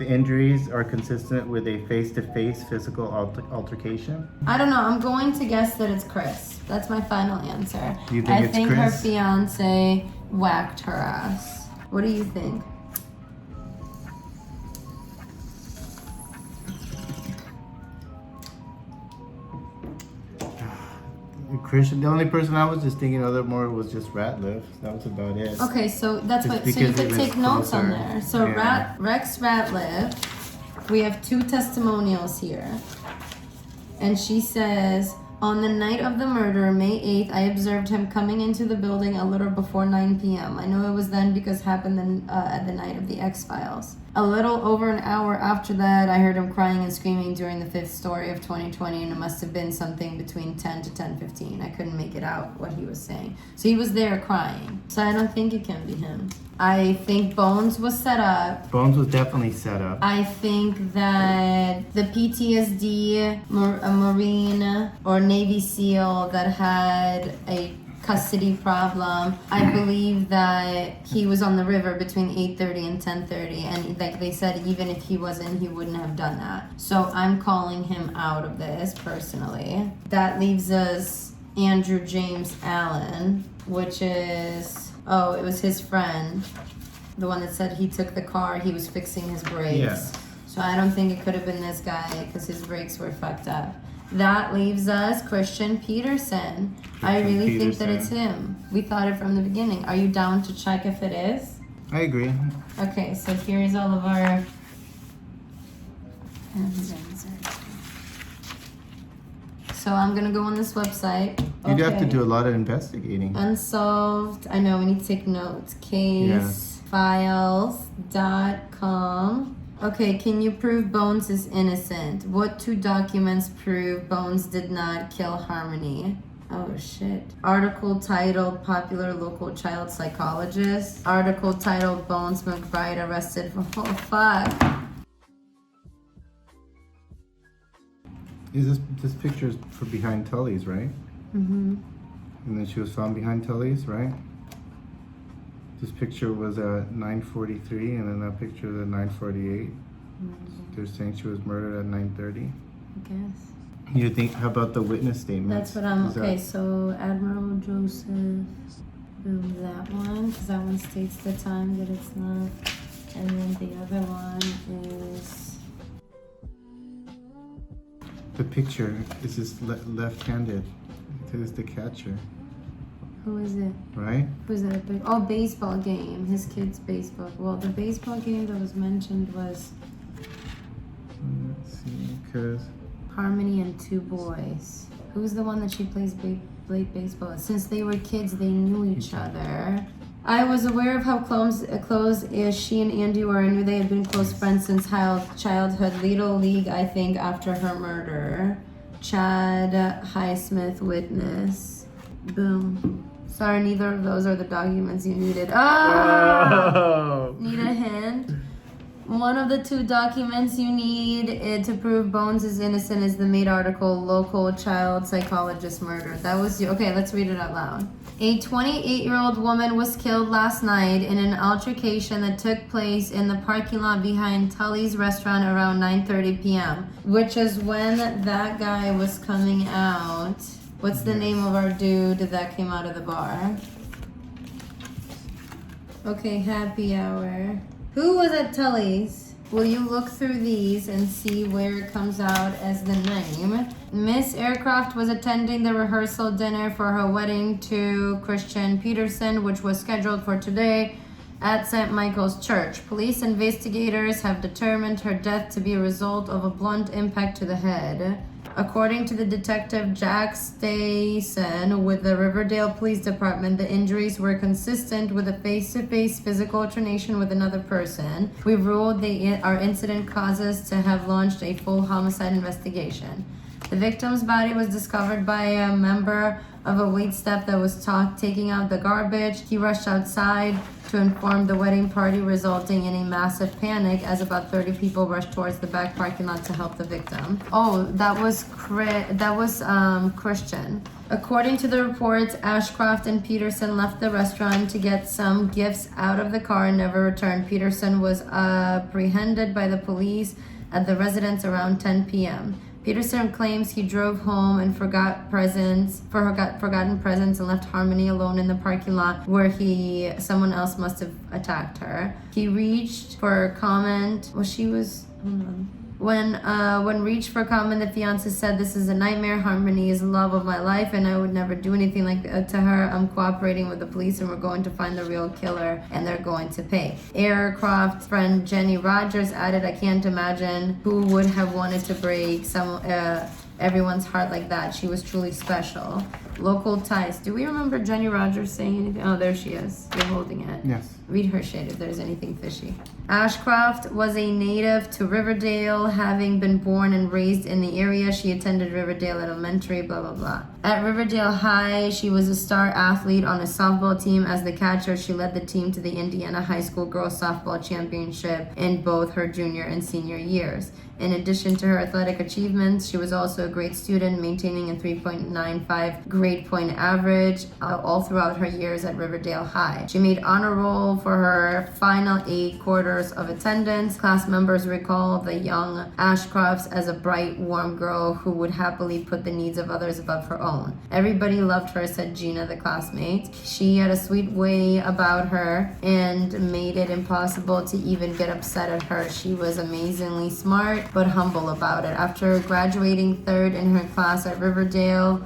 injuries are consistent with a face-to-face physical altercation. I don't know. I'm going to guess that it's Chris. That's my final answer. You think it's Chris? Her fiance whacked her ass. What do you think? Christian, the only person I was just thinking of more was just Ratliff. That was about it. Okay, so that's what. So you could take notes on there. So Rex Ratliff, we have 2 testimonials here, and she says, on the night of the murder, May 8th, I observed him coming into the building a little before 9 p.m. I know it was then because it happened at the night of the X-Files. A little over an hour after that, I heard him crying and screaming during the 5th story of 2020, and it must have been something between 10 to 10:15. I couldn't make it out what he was saying. So he was there crying. So I don't think it can be him. I think Bones was set up. Bones was definitely set up. I think that the PTSD, a Marine or Navy SEAL that had a custody problem, I believe that he was on the river between 8:30 and 10:30, and like they said, even if he wasn't, he wouldn't have done that. So I'm calling him out of this personally. That leaves us Andrew James Allen, which is, it was his friend, the one that said he took the car, he was fixing his brakes. Yeah. So I don't think it could have been this guy because his brakes were fucked up. That leaves us Christian Peterson. I really think that it's him. We thought it from the beginning. Are you down to check if it is? I agree. Okay, so here's all of our So I'm gonna go on this website. You'd have to do a lot of investigating. Unsolved. I know, we need to take notes. Casefiles.com. Okay, can you prove Bones is innocent? What 2 documents prove Bones did not kill Harmony? Oh shit. Article titled Popular Local Child Psychologist. Article titled Bones McBride arrested for fuck. Is this picture is for behind Tully's, right? Mm-hmm. And then she was found behind Tully's, right? This picture was at 9:43, and then that picture was at 9:48. They're saying she was murdered at 9:30. I guess. You think? How about the witness statement? That's what I'm. Okay, so Admiral Joseph, that one, because that one states the time that it's not, and then the other one is The picture is just left-handed. It is the catcher, Who is it? right? Who's that? Oh, baseball game. His kid's baseball. Well, the baseball game that was mentioned was Let's see, because Harmony and two boys. Who's the one that she plays baseball with? Since they were kids, they knew each other. I was aware of how close she and Andy were. I knew they had been close friends since childhood. Little League, I think, after her murder. Chad Highsmith witness. Boom. Sorry, neither of those are the documents you needed. Oh! Need a hint? One of the two documents you need to prove Bones is innocent is the made article, Local Child Psychologist Murder. That was you. Okay, let's read it out loud. A 28-year-old woman was killed last night in an altercation that took place in the parking lot behind Tully's restaurant around 9:30 p.m., which is when that guy was coming out. What's the name of our dude that came out of the bar? Okay, happy hour. Who was at Tully's? Will you look through these and see where it comes out as the name? Miss Aircraft was attending the rehearsal dinner for her wedding to Christian Peterson, which was scheduled for today at St. Michael's Church. Police investigators have determined her death to be a result of a blunt impact to the head. According to the detective Jack Stayson with the Riverdale Police Department, the injuries were consistent with a face-to-face physical alternation with another person. We ruled our incident causes to have launched a full homicide investigation. The victim's body was discovered by a member of a waitstaff that was taking out the garbage. He rushed outside to inform the wedding party, resulting in a massive panic as about 30 people rushed towards the back parking lot to help the victim. Oh, that was Christian. According to the reports, Ashcroft and Peterson left the restaurant to get some gifts out of the car and never returned. Peterson was apprehended by the police at the residence around 10 p.m. Peterson claims he drove home and forgotten presents and left Harmony alone in the parking lot where someone else must have attacked her. He reached for comment. When reached for comment, the fiance said, "This is a nightmare. Harmony is the love of my life, and I would never do anything like that to her. I'm cooperating with the police, and we're going to find the real killer, and they're going to pay." Aircraft friend Jenny Rogers added, "I can't imagine who would have wanted to break everyone's heart like that. She was truly special." Local ties. Do we remember Jenny Rogers saying anything? Oh, there she is. You're holding it. Yes. Read her shade if there's anything fishy. Ashcroft was a native to Riverdale, having been born and raised in the area. She attended Riverdale Elementary, blah, blah, blah. At Riverdale High, she was a star athlete on a softball team. As the catcher, she led the team to the Indiana High School Girls Softball Championship in both her junior and senior years. In addition to her athletic achievements, she was also a great student, maintaining a 3.95 grade point average all throughout her years at Riverdale High. She made honor roll for her final 8 quarters of attendance. Class members recall the young Ashcrofts as a bright, warm girl who would happily put the needs of others above her own. Everybody loved her, said Gina, the classmate. She had a sweet way about her and made it impossible to even get upset at her. She was amazingly smart, but humble about it. After graduating 3rd in her class at Riverdale,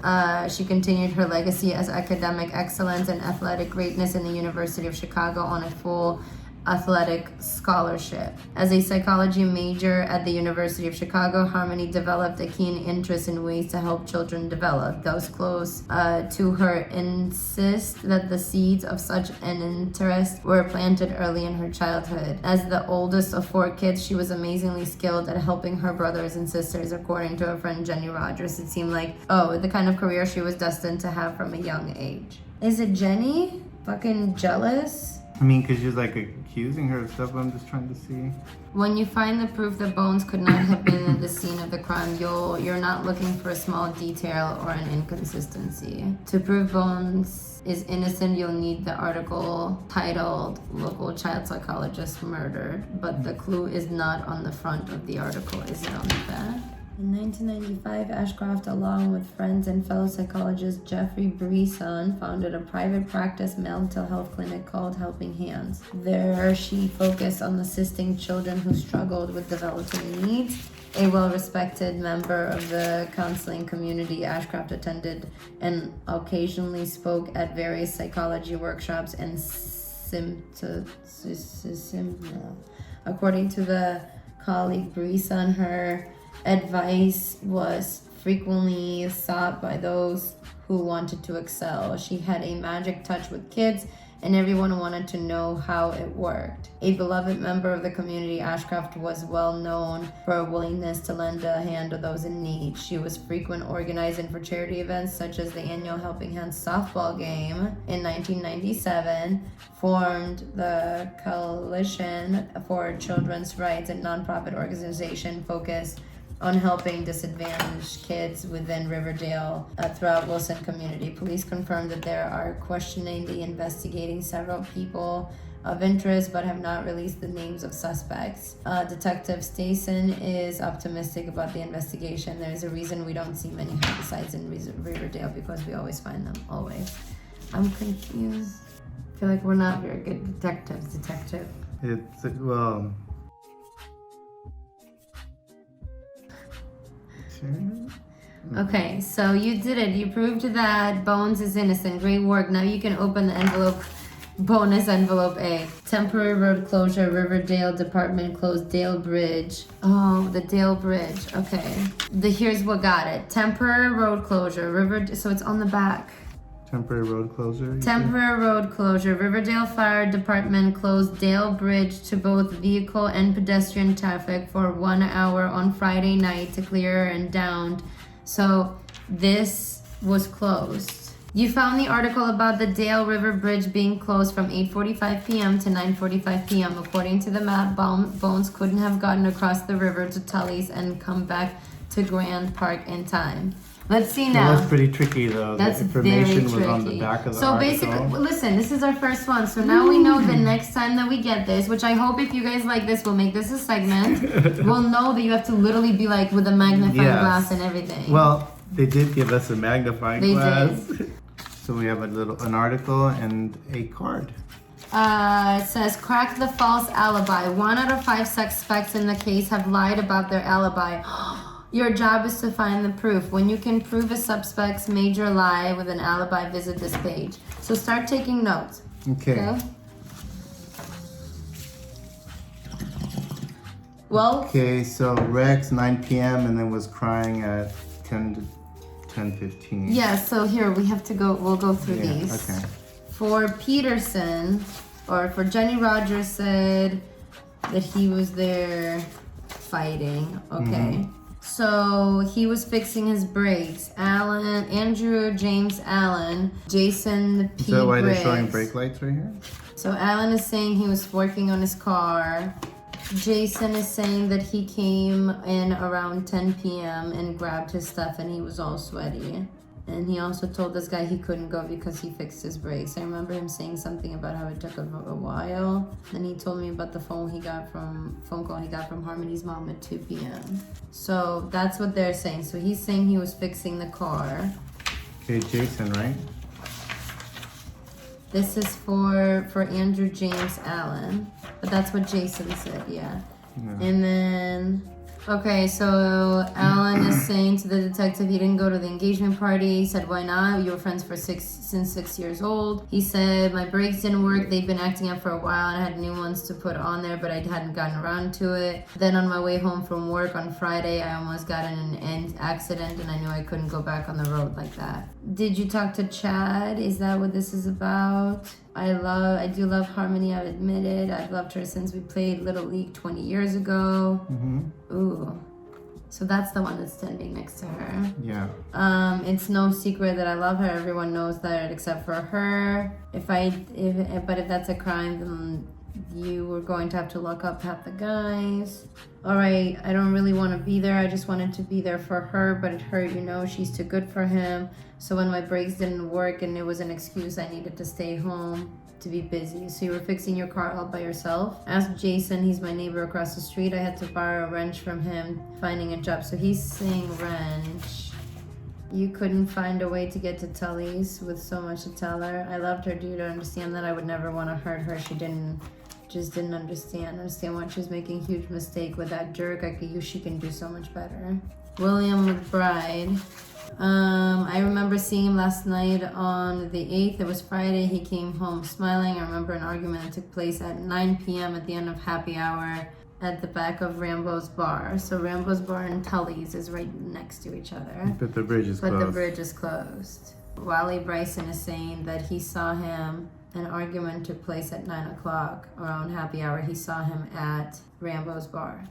she continued her legacy as academic excellence and athletic greatness in the University of Chicago on a full athletic scholarship. As a psychology major at the University of Chicago, Harmony developed a keen interest in ways to help children develop. Those close to her insist that the seeds of such an interest were planted early in her childhood. As the oldest of 4 kids, she was amazingly skilled at helping her brothers and sisters, according to her friend Jenny Rogers. It seemed like, the kind of career she was destined to have from a young age. Is it Jenny? Fucking jealous? I mean, because she's like accusing her of stuff. I'm just trying to see. When you find the proof that Bones could not have been in the scene of the crime, you're not looking for a small detail or an inconsistency. To prove Bones is innocent, you'll need the article titled "Local Child Psychologist Murdered," but the clue is not on the front of the article. Is it on the back? In 1995, Ashcroft, along with friends and fellow psychologist Jeffrey Brisson, founded a private practice mental health clinic called Helping Hands. There, she focused on assisting children who struggled with developing needs A well-respected member of the counseling community, Ashcroft attended and occasionally spoke at various psychology workshops and according to the colleague Brisa, her advice was frequently sought by those who wanted to excel. She had a magic touch with kids, and everyone wanted to know how it worked. A beloved member of the community, Ashcroft was well known for her willingness to lend a hand to those in need. She was frequent organizing for charity events such as the annual Helping Hands softball game. In 1997, formed the Coalition for Children's Rights, a nonprofit organization focused on helping disadvantaged kids within Riverdale throughout Wilson community. Police confirmed that they are questioning the investigating several people of interest but have not released the names of suspects. Detective Stason is optimistic about the investigation. There's a reason we don't see many homicides in Riverdale because we always find them, always. I'm confused. I feel like we're not very good detectives, detective. It's, well... Okay, so you did it. You proved that Bones is innocent. Great work. Now you can open the envelope. Bonus envelope A. Temporary road closure. Riverdale Department closed. Dale Bridge. Oh, the Dale Bridge. Okay. Here's what got it. Temporary road closure. So it's on the back. Temporary road closure? Temporary road closure. Riverdale Fire Department closed Dale Bridge to both vehicle and pedestrian traffic for 1 hour on Friday night to clear and downed. So this was closed. You found the article about the Dale River Bridge being closed from 8:45 p.m. to 9:45 p.m. According to the map, Bones couldn't have gotten across the river to Tully's and come back to Grand Park in time. Let's see now. That's pretty tricky though. That's the information very was on the tricky. back of the So article. basically, listen, this is our first one. So now we know the next time that we get this, which I hope if you guys like this, we'll make this a segment. We'll know that you have to literally be like with a magnifying glass and everything. Well, they did give us a magnifying glass. Did. So we have an article and a card. It says, crack the false alibi. 1 out of 5 suspects in the case have lied about their alibi. Your job is to find the proof. When you can prove a suspect's major lie with an alibi, visit this page. So start taking notes. Okay. Well. Okay, so Rex 9 p.m. and then was crying at 10 to 10:15. Yeah, so here we have to go, we'll go through these. Okay. For Peterson, or for Jenny Rogers said that he was there fighting. Okay. So he was fixing his brakes. Andrew James Allen, Jason P. Is that why Briggs. they're showing brake lights right here? So Allen is saying he was working on his car. Jason is saying that he came in around 10 p.m. and grabbed his stuff and he was all sweaty. And he also told this guy he couldn't go because he fixed his brakes. I remember him saying something about how it took a while. Then he told me about the phone call he got from Harmony's mom at 2 p.m. So that's what they're saying. So he's saying he was fixing the car. Okay, Jason, right? This is for Andrew James Allen. But that's what Jason said, yeah. And then, okay, so Alan is saying to the detective he didn't go to the engagement party. He said, why not? You were friends since 6 years old. He said, my brakes didn't work. They've been acting up for a while and I had new ones to put on there, but I hadn't gotten around to it. Then on my way home from work on Friday, I almost got in an accident and I knew I couldn't go back on the road like that. Did you talk to Chad? Is that what this is about? I do love Harmony, I've admitted. I've loved her since we played Little League 20 years ago. Ooh. So that's the one that's standing next to her. Yeah. It's no secret that I love her. Everyone knows that except for her. But if that's a crime, then you were going to have to lock up half the guys. All right, I don't really want to be there. I just wanted to be there for her, but it hurt, she's too good for him. So when my brakes didn't work and it was an excuse, I needed to stay home to be busy. So you were fixing your car all by yourself? Ask Jason, he's my neighbor across the street. I had to borrow a wrench from him finding a job. So he's saying wrench. You couldn't find a way to get to Tully's with so much to tell her. I loved her. Do you understand that? I would never want to hurt her. She didn't just didn't understand why she was making a huge mistake with that jerk. She can do so much better. William McBride. I remember seeing him last night on the 8th. It was Friday. He came home smiling. I remember an argument that took place at 9 p.m. at the end of happy hour at the back of Rambo's Bar. So Rambo's Bar and Tully's is right next to each other. But the bridge is closed. But the bridge is closed. Wally Bryson is saying that he saw him, an argument took place at 9 o'clock around happy hour. He saw him at Rambo's Bar.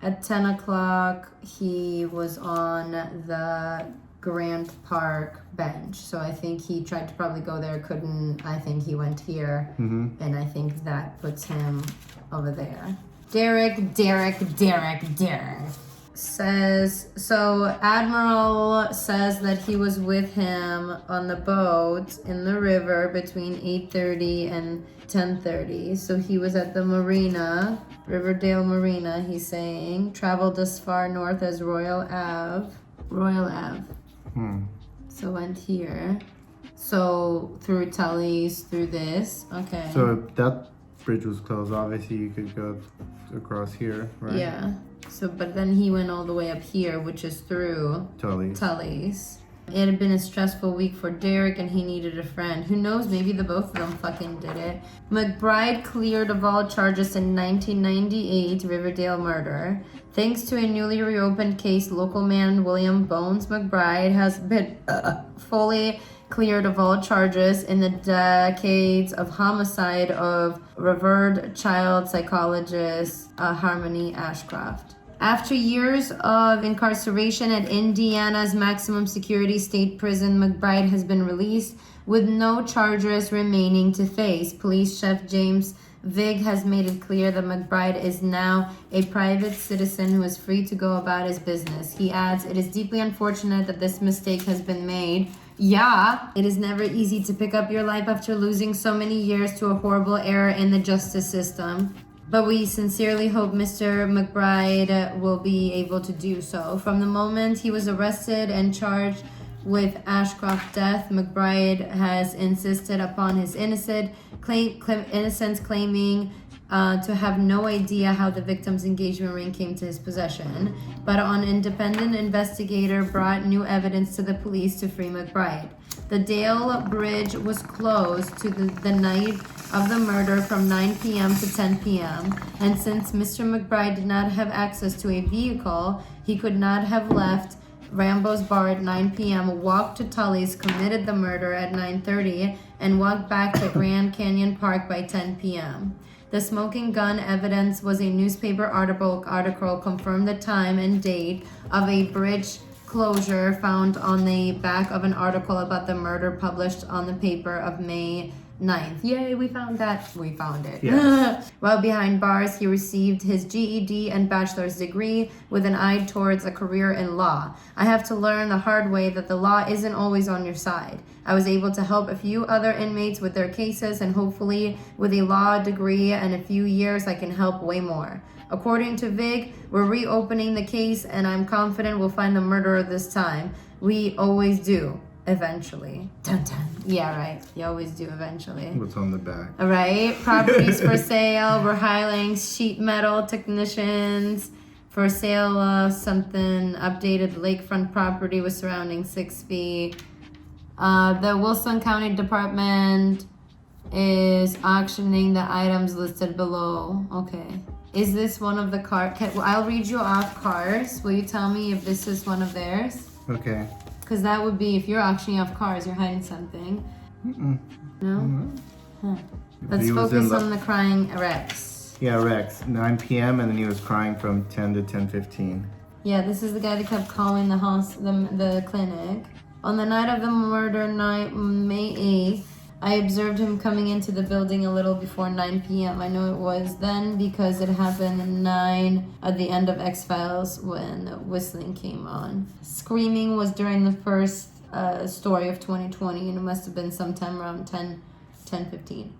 At 10 o'clock, he was on the Grant Park bench. So I think he tried to probably go there, couldn't. I think he went here. And I think that puts him over there. Derek says, so Admiral says that he was with him on the boat in the river between 8:30 and 10:30. So he was at the marina, Riverdale Marina, he's saying, traveled as far north as Royal Ave. So went here. So through Tully's, through this, okay. So that bridge was closed. Obviously, you could go across here, right? Yeah. So, but then he went all the way up here, which is through Tully's. It had been a stressful week for Derek, and he needed a friend. Who knows? Maybe the both of them fucking did it. McBride cleared of all charges in 1998 Riverdale murder. Thanks to a newly reopened case, local man William Bones McBride has been fully cleared of all charges in the decades of homicide of revered child psychologist Harmony Ashcroft. After years of incarceration at Indiana's maximum security state prison, McBride has been released with no charges remaining to face. Police Chief James Vig has made it clear that McBride is now a private citizen who is free to go about his business. He adds, "It is deeply unfortunate that this mistake has been made. Yeah, it is never easy to pick up your life after losing so many years to a horrible error in the justice system. But we sincerely hope Mr. McBride will be able to do so." From the moment he was arrested and charged with Ashcroft's death, McBride has insisted upon his innocence, claiming to have no idea how the victim's engagement ring came to his possession. But an independent investigator brought new evidence to the police to free McBride. The Dale Bridge was closed to the night of the murder from 9 p.m. to 10 p.m. And since Mr. McBride did not have access to a vehicle, he could not have left Rambo's Bar at 9 p.m., walked to Tully's, committed the murder at 9:30, and walked back to Grand Canyon Park by 10 p.m. The smoking gun evidence was a newspaper article confirmed the time and date of a bridge closure found on the back of an article about the murder published on the paper of May 9th. Yay, we found that. We found it. Yes. While behind bars, he received his GED and bachelor's degree with an eye towards a career in law. "I have to learn the hard way that the law isn't always on your side. I was able to help a few other inmates with their cases, and hopefully with a law degree and a few years, I can help way more. According to Vig, we're reopening the case, and I'm confident we'll find the murderer this time. We always do. Eventually." Dun dun. Yeah, right. You always do eventually. What's on the back? All right. Properties for sale. We're hiring sheet metal technicians for sale. Something updated lakefront property with surrounding 6 feet. The Wilson County Department is auctioning the items listed below. Okay. Is this one of the cars? I'll read you off cars. Will you tell me if this is one of theirs? Okay. Because that would be, if you're auctioning off cars, you're hiding something. No? Huh. Let's focus on the crying Rex. Yeah, Rex. 9 p.m. and then he was crying from 10 to 10:15. Yeah, this is the guy that kept calling the clinic. On the night of the murder night, May 8th, I observed him coming into the building a little before 9 p.m. I know it was then because it happened at 9 at the end of X-Files when whistling came on. Screaming was during the first story of 2020, and it must have been sometime around 10:15.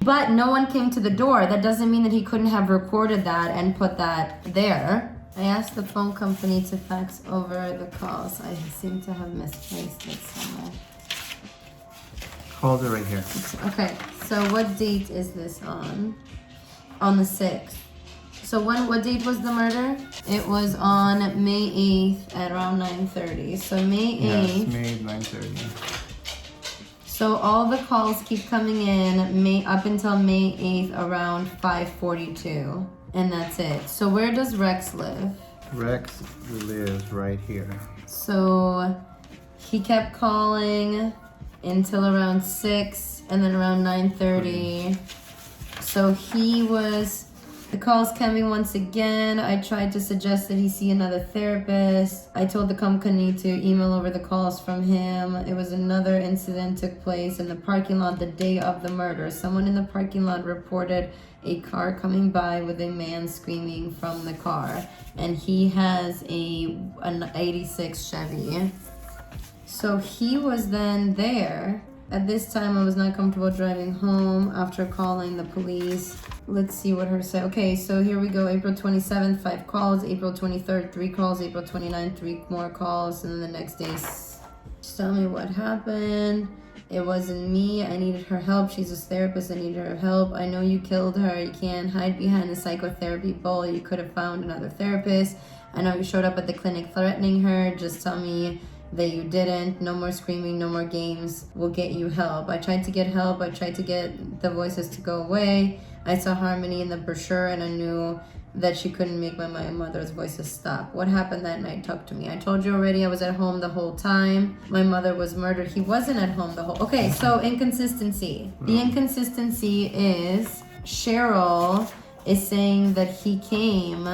But no one came to the door. That doesn't mean that he couldn't have recorded that and put that there. I asked the phone company to fax over the calls. I seem to have misplaced it somewhere. Calls are right here. Okay, so what date is this on? On the 6th. So what date was the murder? It was on May 8th at around 9:30. So May 8th. Yes, May 9:30. So all the calls keep coming in up until May 8th around 5:42. And that's it. So where does Rex live? Rex lives right here. So he kept calling until around 6 and then around 9:30. So the calls coming once again. I tried to suggest that he see another therapist. I told the company to email over the calls from him. It was another incident took place in the parking lot the day of the murder. Someone in the parking lot reported a car coming by with a man screaming from the car. And he has an 86 Chevy. So he was then there. At this time, I was not comfortable driving home after calling the police. Let's see what her said. Okay, so here we go. April 27th, 5 calls. April 23rd, 3 calls. April 29th, 3 more calls. And then the next day, just tell me what happened. It wasn't me. I needed her help. She's a therapist. I needed her help. I know you killed her. You can't hide behind a psychotherapy bull. You could have found another therapist. I know you showed up at the clinic threatening her. Just tell me that you didn't. No more screaming, no more games. We'll get you help. I tried to get help. I tried to get the voices to go away. I saw Harmony in the brochure and I knew that she couldn't make my mother's voices stop. What happened that night? Talk to me. I told you already I was at home the whole time. My mother was murdered. He wasn't at home the whole... Okay, so inconsistency. The inconsistency is Cheryl is saying that he came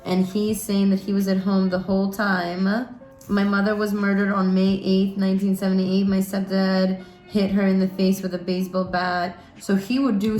and he's saying that he was at home the whole time. My mother was murdered on May 8th, 1978. My stepdad hit her in the face with a baseball bat. So he would do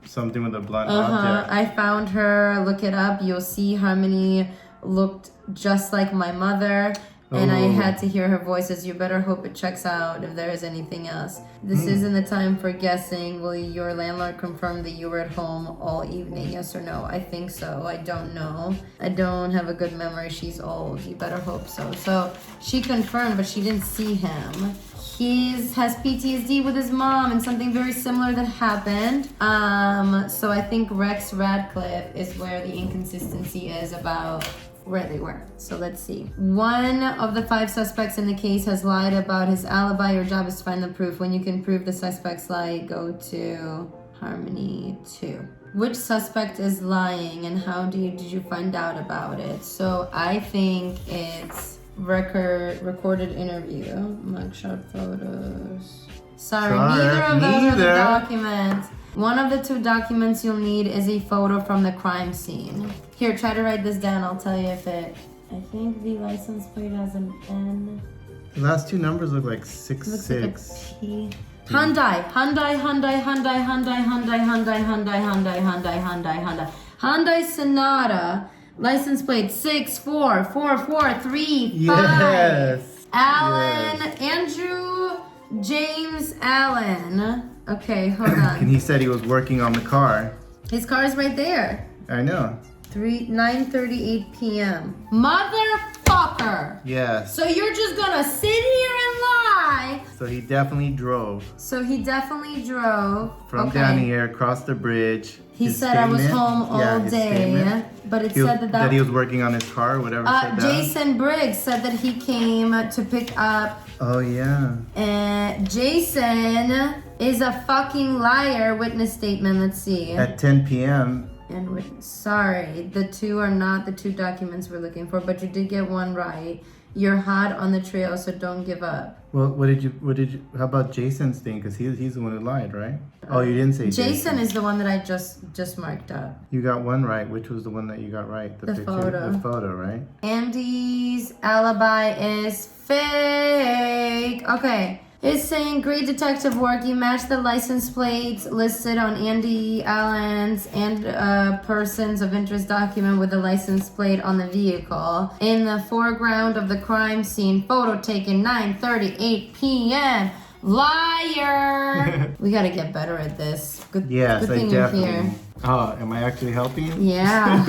something with a blunt object. I found her. Look it up. You'll see Harmony looked just like my mother. And I had to hear her voices. You better hope it checks out if there is anything else. This isn't the time for guessing. Will your landlord confirm that you were at home all evening? Yes or no? I think so. I don't know. I don't have a good memory. She's old. You better hope so. So she confirmed, but she didn't see him. He has PTSD with his mom and something very similar that happened. So I think Rex Radcliffe is where the inconsistency is about where they were. So let's see. One of the 5 suspects in the case has lied about his alibi. Your job is to find the proof. When you can prove the suspect's lie, go to Harmony 2. Which suspect is lying and how did you find out about it? So I think it's recorded interview. Mugshot photos. Sorry, neither of those are the documents. One of the 2 documents you'll need is a photo from the crime scene. Here, try to write this down. I'll tell you if it... I think the license plate has an N. The last 2 numbers look like 6. Looks like a T. Hyundai. Hyundai Sonata. License plate 6444335. Yes. Allen. Yes. Andrew James Allen. Okay, hold on. And he said he was working on the car. His car is right there. I know. 9:38 p.m. Motherfucker! Yes. So you're just gonna sit here and lie? So he definitely drove. From down here, across the bridge. He said I was home all day, but it said that he was working on his car, whatever said that. Jason Briggs said that he came to pick up. Oh, yeah. And Jason is a fucking liar. Witness statement, let's see. At 10 p.m. And sorry, the 2 are not the 2 documents we're looking for, but you did get one right. You're hot on the trail, so don't give up. Well, what did you, how about Jason's thing? Because he's the one who lied, right? Oh, you didn't say Jason. Jason is the one that I just marked up. You got one right. Which was the one that you got right? The picture, photo. The photo, right? Andy's alibi is fake. Okay. It's saying great detective work. You matched the license plates listed on Andy Allen's and persons of interest document with the license plate on the vehicle. In the foreground of the crime scene, photo taken 9:38 p.m. Liar! We gotta get better at this. Good, yes, good thing I definitely. Oh, am I actually helping you? Yeah.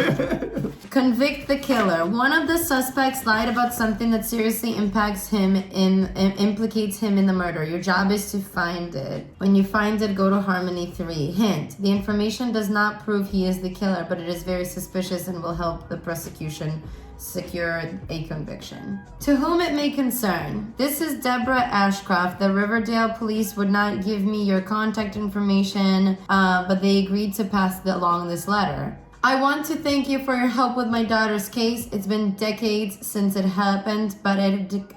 Convict the killer. One of the suspects lied about something that seriously implicates him in the murder. Your job is to find it. When you find it, go to Harmony 3. Hint: the information does not prove he is the killer, but it is very suspicious and will help the prosecution secure a conviction. To whom it may concern, this is Deborah Ashcroft. The Riverdale police would not give me your contact information, but they agreed to pass along this letter. I want to thank you for your help with my daughter's case. It's been decades since it happened, but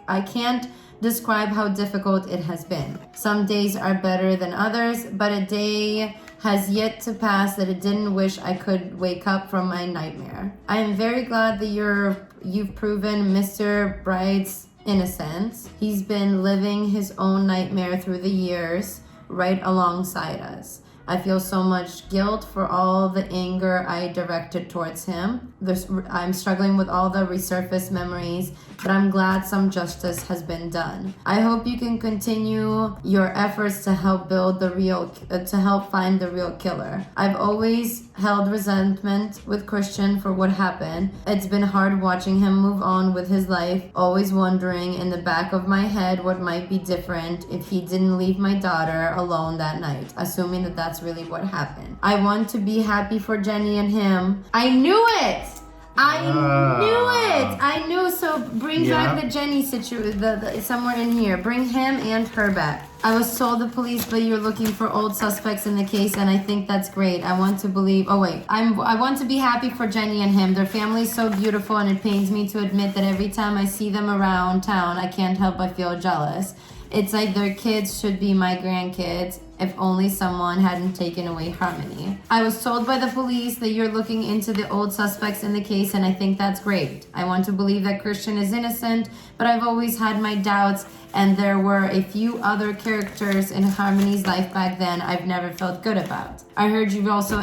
I can't describe how difficult it has been. Some days are better than others, but a day has yet to pass that I didn't wish I could wake up from my nightmare. I am very glad that you've proven Mr. Bride's innocence. He's been living his own nightmare through the years, right alongside us. I feel so much guilt for all the anger I directed towards him. I'm struggling with all the resurfaced memories, but I'm glad some justice has been done. I hope you can continue your efforts to help find the real killer. I've always held resentment with Christian for what happened. It's been hard watching him move on with his life, always wondering in the back of my head what might be different if he didn't leave my daughter alone that night, assuming that that's really what happened. I want to be happy for Jenny and him. I knew it! I knew. So bring back the Jenny situation, somewhere in here. Bring him and her back. I was told the police, but you're looking for old suspects in the case, and I think that's great. I want to believe. I want to be happy for Jenny and him. Their family's so beautiful, and it pains me to admit that every time I see them around town, I can't help but feel jealous. It's like their kids should be my grandkids if only someone hadn't taken away Harmony. I was told by the police that you're looking into the old suspects in the case, and I think that's great. I want to believe that Christian is innocent, but I've always had my doubts, and there were a few other characters in Harmony's life back then I've never felt good about. I heard you've also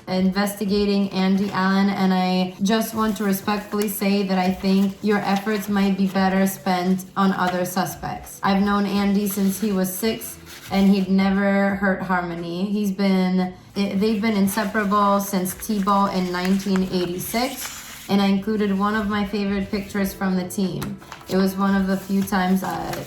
investigating Andy Allen, and I just want to respectfully say that I think your efforts might be better spent on other suspects. I've known Andy since he was 6, and he'd never hurt Harmony. They've been inseparable since T-Ball in 1986. And I included one of my favorite pictures from the team. It was one of the few times I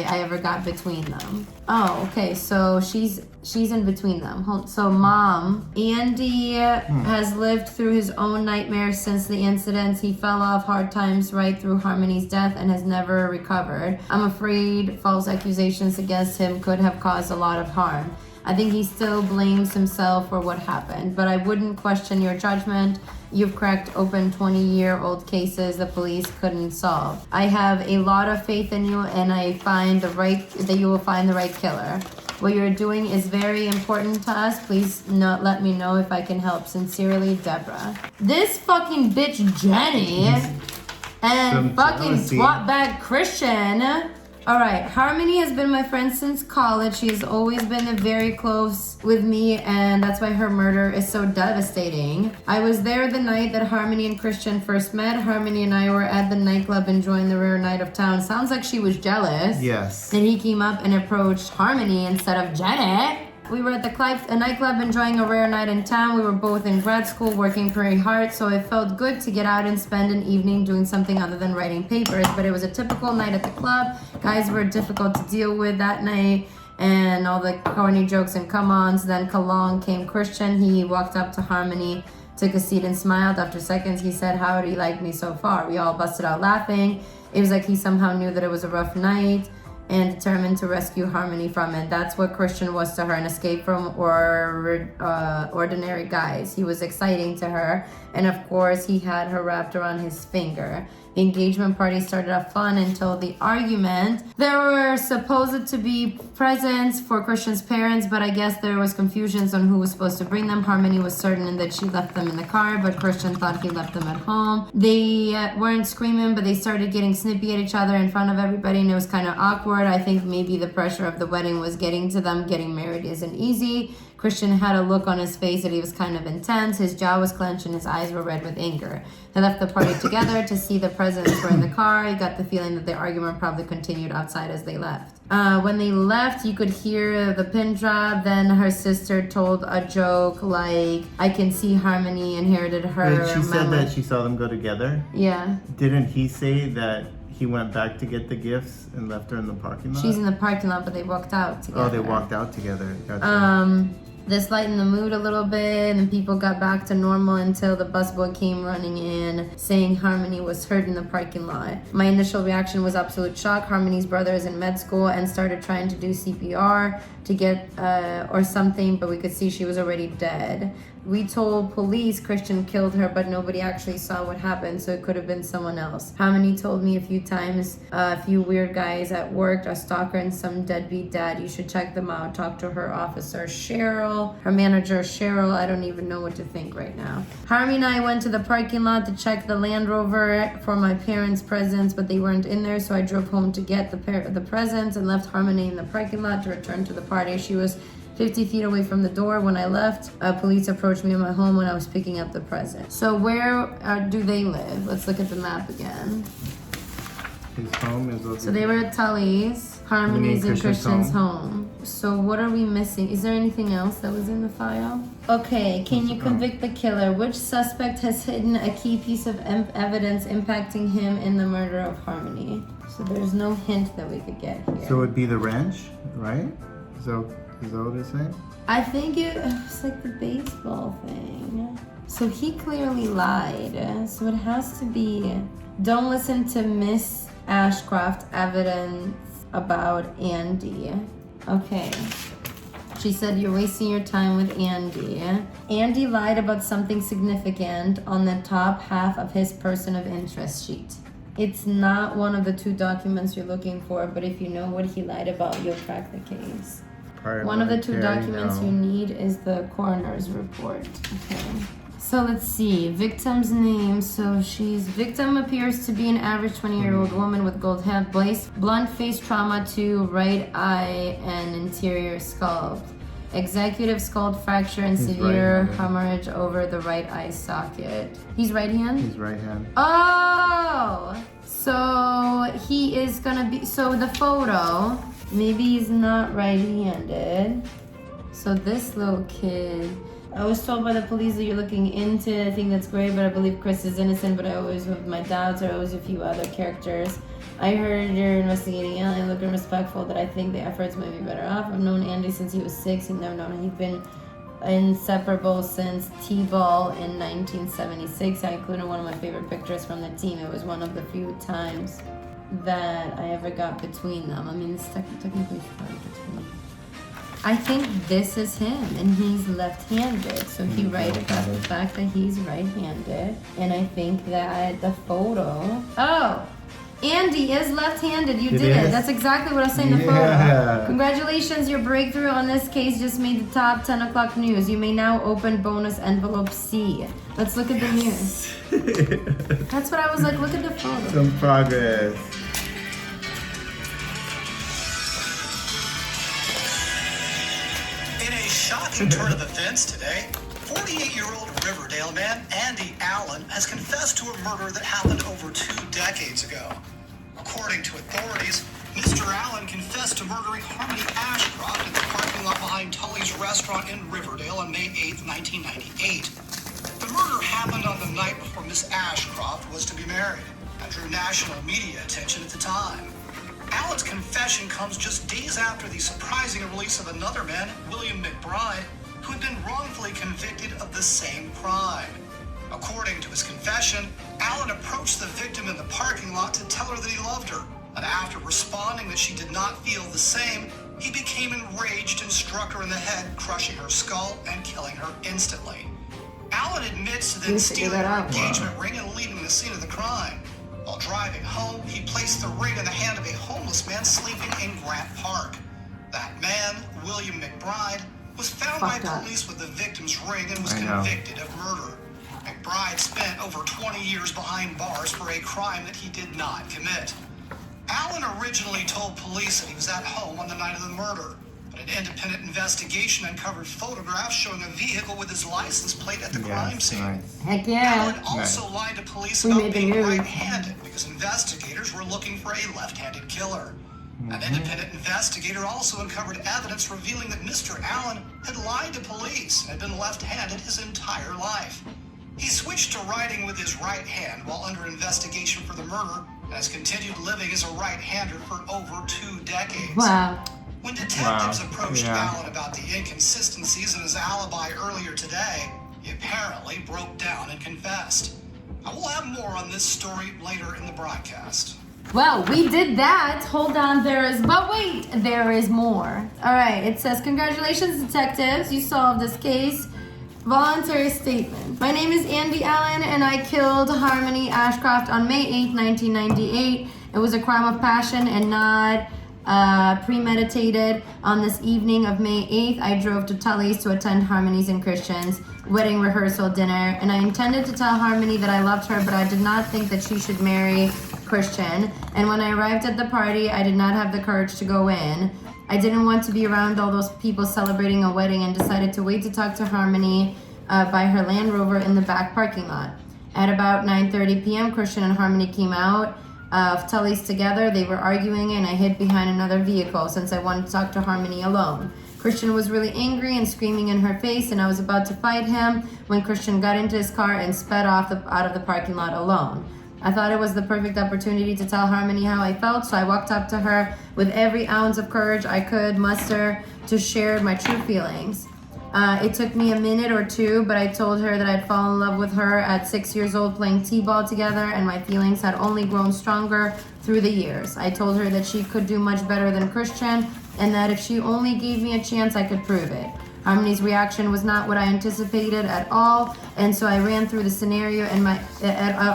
ever got between them. Oh, okay, so she's in between them. So Mom, Andy has lived through his own nightmares since the incidents. He fell off hard times right through Harmony's death and has never recovered. I'm afraid false accusations against him could have caused a lot of harm. I think he still blames himself for what happened, but I wouldn't question your judgment. You've cracked open 20-year-old cases the police couldn't solve. I have a lot of faith in you, and I find that you will find the right killer. What you're doing is very important to us. Please let me know if I can help. Sincerely, Deborah. This fucking bitch Jenny and fucking swat bag Christian. Alright, Harmony has been my friend since college. She has always been very close with me, and that's why her murder is so devastating. I was there the night that Harmony and Christian first met. Harmony and I were at the nightclub enjoying the rare night of town. Sounds like she was jealous. Yes. Then he came up and approached Harmony instead of Jenny. We were at a nightclub enjoying a rare night in town. We were both in grad school working very hard, so it felt good to get out and spend an evening doing something other than writing papers. But it was a typical night at the club. Guys were difficult to deal with that night, and all the corny jokes and come-ons. Then along came Christian. He walked up to Harmony, took a seat and smiled. After seconds, he said, "How do you like me so far?" We all busted out laughing. It was like he somehow knew that it was a rough night and determined to rescue Harmony from it. That's what Christian was to her, an escape from ordinary guys. He was exciting to her, and of course he had her wrapped around his finger. The engagement party started off fun until the argument. There were supposed to be presents for Christian's parents, but I guess there was confusions on who was supposed to bring them. Harmony was certain that she left them in the car, but Christian thought he left them at home. They weren't screaming, but they started getting snippy at each other in front of everybody, and it was kind of awkward. I think maybe the pressure of the wedding was getting to them. Getting married isn't easy. Christian had a look on his face that he was kind of intense. His jaw was clenched and his eyes were red with anger. They left the party together to see the presents were in the car. He got the feeling that the argument probably continued outside as they left. When they left, you could hear the pin drop. Then her sister told a joke like, I can see Harmony inherited her. But she said that she saw them go together? Yeah. Didn't he say that he went back to get the gifts and left her in the parking lot? She's in the parking lot, but they walked out together. Oh, they walked out together. Gotcha. This lightened the mood a little bit, and people got back to normal until the busboy came running in, saying Harmony was hurt in the parking lot. My initial reaction was absolute shock. Harmony's brother is in med school and started trying to do CPR to get, or something, but we could see she was already dead. We told police Christian killed her, but nobody actually saw what happened, so it could have been someone else. Harmony told me a few times, a few weird guys at work, a stalker and some deadbeat dad. You should check them out. Talk to her officer, Cheryl, her manager, Cheryl. I don't even know what to think right now. Harmony and I went to the parking lot to check the Land Rover for my parents' presents, but they weren't in there, so I drove home to get the presents and left Harmony in the parking lot to return to the party. She was 50 feet away from the door when I left. Police approached me in my home when I was picking up the present. So where do they live? Let's look at the map again. His home is over. So they were at Tully's, Harmony's and Christian's home. So what are we missing? Is there anything else that was in the file? Okay, can you convict the killer? Which suspect has hidden a key piece of evidence impacting him in the murder of Harmony? So there's no hint that we could get here. So it would be the wrench, right? Is that what it's saying? I think it's like the baseball thing. So he clearly lied. So it has to be, don't listen to Miss Ashcroft evidence about Andy. Okay. She said you're wasting your time with Andy. Andy lied about something significant on the top half of his person of interest sheet. It's not one of the two documents you're looking for, but if you know what he lied about, you'll crack the case. One of the two documents you need is the coroner's report. Okay. So let's see. Victim's name. So victim appears to be an average 20-year-old woman with gold hair, blunt face trauma to right eye and interior scalp. Executive skull fracture and severe hemorrhage over the right eye socket. He's right hand? He's right hand. Oh! So he is gonna be, so the photo, maybe he's not right-handed. So this little kid, I was told by the police that you're looking into, I think that's great, but I believe Chris is innocent, but I always have my doubts, or always a few other characters. I heard you're investigating Alien, looking respectful, that I think the efforts might be better off. I've known Andy since he was 6, and I've known him. He's been inseparable since T-ball in 1976. I included one of my favorite pictures from the team. It was one of the few times that I ever got between them. I mean, it's technically probably between. I think this is him, and he's left-handed. So he right about the fact that he's right-handed, and I think that the photo. Oh, Andy is left-handed. You did it. That's exactly what I was saying in the photo. Congratulations, your breakthrough on this case just made the top 10 o'clock news. You may now open bonus envelope C. Let's look at the news. That's what I was like, look at the photo. Some progress. In a shocking turn of events today, 48-year-old Riverdale man Andy Allen has confessed to a murder that happened over 2 decades ago. According to authorities, Mr. Allen confessed to murdering Harmony Ashcroft in the parking lot behind Tully's restaurant in Riverdale on May 8, 1998. The murder happened on the night before Miss Ashcroft was to be married and drew national media attention at the time. Allen's confession comes just days after the surprising release of another man, William McBride, who had been wrongfully convicted of the same crime. According to his confession, Allen approached the victim in the parking lot to tell her that he loved her, and after responding that she did not feel the same, he became enraged and struck her in the head, crushing her skull and killing her instantly. Allen admits to then stealing her engagement ring and leaving the scene of the crime. While driving home, he placed the ring in the hand of a homeless man sleeping in Grant Park. That man, William McBride, was found by police with the victim's ring and was convicted of murder. McBride spent over 20 years behind bars for a crime that he did not commit. Allen originally told police that he was at home on the night of the murder, But an independent investigation uncovered photographs showing a vehicle with his license plate at the crime scene. Nice. Heck yeah. Allen also lied to police We about made the being news. right-handed because investigators were looking for a left-handed killer. An independent investigator also uncovered evidence revealing that Mr. Allen had lied to police and had been left-handed his entire life. He switched to writing with his right hand while under investigation for the murder and has continued living as a right-hander for over 2 decades. Wow. When detectives Wow. approached Yeah. Allen about the inconsistencies in his alibi earlier today, he apparently broke down and confessed. I will have more on this story later in the broadcast. Well, we did that. Hold on, but wait, there is more. All right, it says, congratulations, detectives. You solved this case. Voluntary statement. My name is Andy Allen, and I killed Harmony Ashcroft on May 8, 1998. It was a crime of passion and not premeditated. On this evening of May 8th, I drove to Tully's to attend Harmony's and Christian's wedding rehearsal dinner, and I intended to tell Harmony that I loved her, but I did not think that she should marry Christian. And when I arrived at the party, I did not have the courage to go in. I didn't want to be around all those people celebrating a wedding and decided to wait to talk to Harmony by her Land Rover in the back parking lot. At about 9:30 p.m., Christian and Harmony came out of Tully's together. They were arguing, and I hid behind another vehicle since I wanted to talk to Harmony alone. Christian was really angry and screaming in her face, and I was about to fight him when Christian got into his car and sped off out of the parking lot alone. I thought it was the perfect opportunity to tell Harmony how I felt, so I walked up to her with every ounce of courage I could muster to share my true feelings. It took me a minute or two, but I told her that I'd fallen in love with her at 6 years old playing t-ball together, and my feelings had only grown stronger through the years. I told her that she could do much better than Christian, and that if she only gave me a chance, I could prove it. Harmony's reaction was not what I anticipated at all, and so I ran through the scenario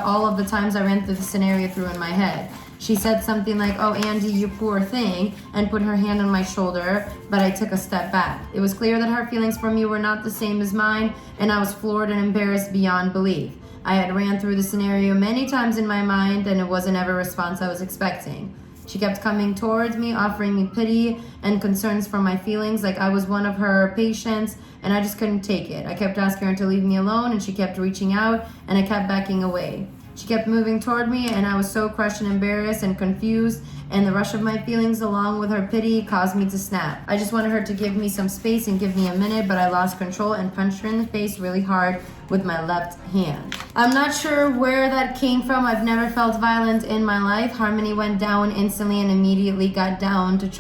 all of the times I ran through the scenario through in my head. She said something like, "Oh, Andy, you poor thing," and put her hand on my shoulder, but I took a step back. It was clear that her feelings for me were not the same as mine, and I was floored and embarrassed beyond belief. I had ran through the scenario many times in my mind, and it wasn't ever a response I was expecting. She kept coming towards me, offering me pity and concerns for my feelings, like I was one of her patients, and I just couldn't take it. I kept asking her to leave me alone, and she kept reaching out, and I kept backing away. She kept moving toward me, and I was so crushed and embarrassed and confused, and the rush of my feelings along with her pity caused me to snap. I just wanted her to give me some space and give me a minute, but I lost control and punched her in the face really hard with my left hand. I'm not sure where that came from. I've never felt violent in my life. Harmony went down instantly and I immediately got down to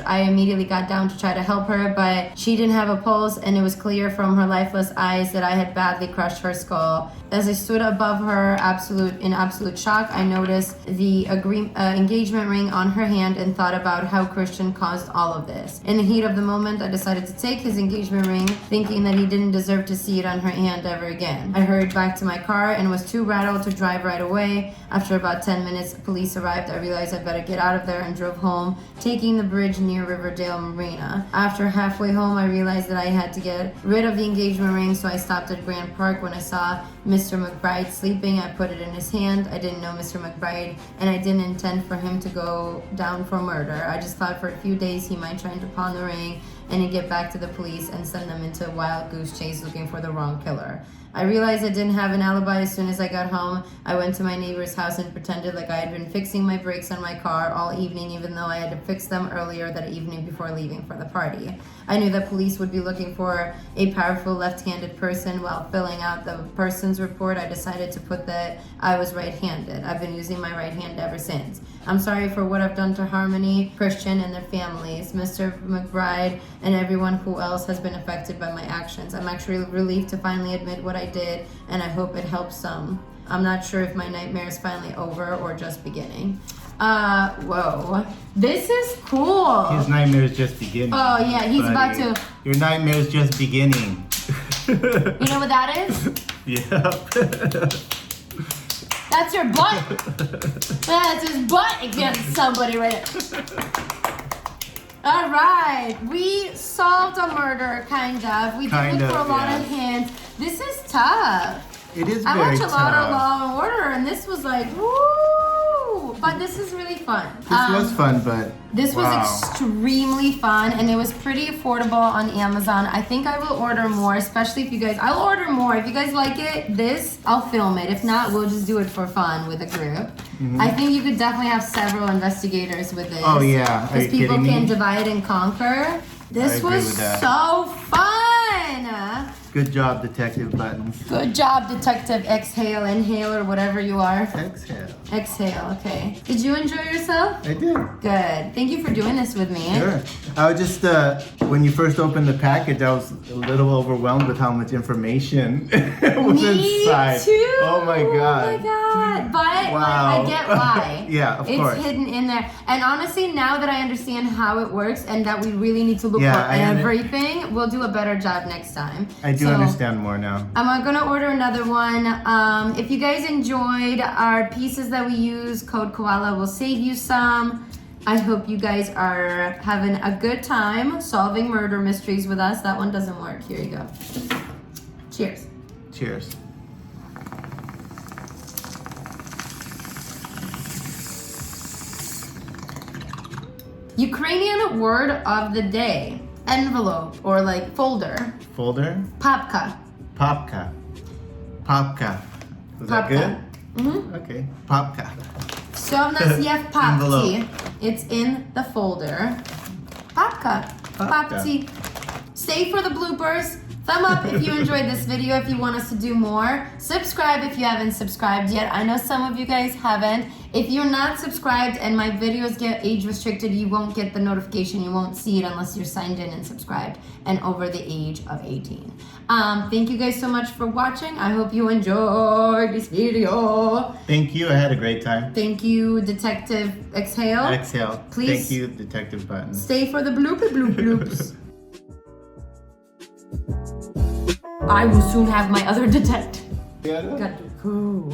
try to help her, but she didn't have a pulse, and it was clear from her lifeless eyes that I had badly crushed her skull. As I stood above her in absolute shock, I noticed the engagement ring on her hand and thought about how Christian caused all of this. In the heat of the moment, I decided to take his engagement ring, thinking that he didn't deserve to see it on her hand ever again. I hurried back to my car and was too rattled to drive right away. After about 10 minutes, police arrived. I realized I better get out of there and drove home, taking the bridge near Riverdale Marina. After halfway home, I realized that I had to get rid of the engagement ring, so I stopped at Grand Park. When I saw Mr. McBride sleeping, I put it in his hand. I didn't know Mr. McBride, and I didn't intend for him to go down for murder. I just thought for a few days he might try to pawn the ring and he'd get back to the police and send them into a wild goose chase looking for the wrong killer. I realized I didn't have an alibi as soon as I got home. I went to my neighbor's house and pretended like I had been fixing my brakes on my car all evening, even though I had to fix them earlier that evening before leaving for the party. I knew that police would be looking for a powerful left-handed person. While filling out the person's report, I decided to put that I was right-handed. I've been using my right hand ever since. I'm sorry for what I've done to Harmony, Christian, and their families, Mr. McBride, and everyone who else has been affected by my actions. I'm actually relieved to finally admit what I did, and I hope it helps some. I'm not sure if my nightmare is finally over or just beginning. Whoa. This is cool. His nightmare is just beginning. Oh, yeah, he's about to. Your nightmare is just beginning. You know what that is? Yeah. That's your butt. That's his butt against somebody right now. All right, we solved a murder, kind of. We did look for a lot of hints. This is tough. It is I very watch a lot of tough. Law and Order, and this was like, woo! but this is really fun. This was fun, but This was wow. extremely fun, and it was pretty affordable on Amazon. I think I will order more, especially if you guys, I'll order more. If you guys like it, I'll film it. If not, we'll just do it for fun with a group. I think you could definitely have several investigators with this. Oh yeah, are Because you people kidding can me? divide and conquer. This agree was with that. so fun. Good job, Detective Buttons. Good job, Detective Exhale, Inhale, or whatever you are. Exhale. Exhale, okay. Did you enjoy yourself? I did. Good. Thank you for doing this with me. Sure. I was just, when you first opened the package, I was a little overwhelmed with how much information was Me inside. too. Oh my God. Oh my God. But Wow. like, I get why. Yeah, of course. It's hidden in there. And honestly, now that I understand how it works and that we really need to look Yeah, for everything, we'll do a better job next time. I do understand more now. I'm gonna order another one. If you guys enjoyed our pieces that we use, code Koala will save you some. I hope you guys are having a good time solving murder mysteries with us. That one doesn't work. Here you go. Cheers. Cheers. Ukrainian word of the day. Envelope or like folder. Folder. Papka. Popka. Popka. Was that good? Mm-hmm. Okay. Popka. So nas je w papci. Envelope. It's in the folder. Papka. Papka. Papci. Stay for the bloopers. Thumb up if you enjoyed this video, if you want us to do more. Subscribe if you haven't subscribed yet. I know some of you guys haven't. If you're not subscribed and my videos get age restricted, you won't get the notification. You won't see it unless you're signed in and subscribed and over the age of 18. Thank you guys so much for watching. I hope you enjoyed this video. Thank you. I had a great time. Thank you, Detective Exhale. Exhale. Please. Thank you, Detective Buttons. Stay for the bloopy bloop bloops. I will soon have my other detective.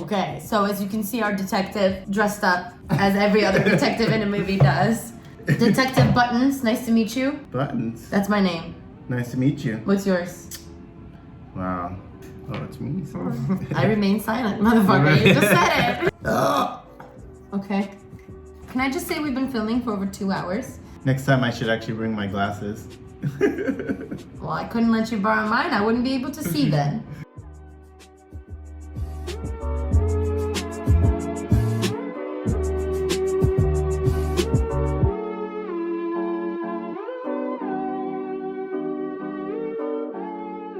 Okay, so as you can see, our detective dressed up as every other detective in a movie does. Detective Buttons, nice to meet you. Buttons. That's my name. Nice to meet you. What's yours? Wow. Oh, it's me. I remain silent, motherfucker. You just said it. Okay. Can I just say we've been filming for over 2 hours? Next time I should actually bring my glasses. Well, I couldn't let you borrow mine. I wouldn't be able to see then.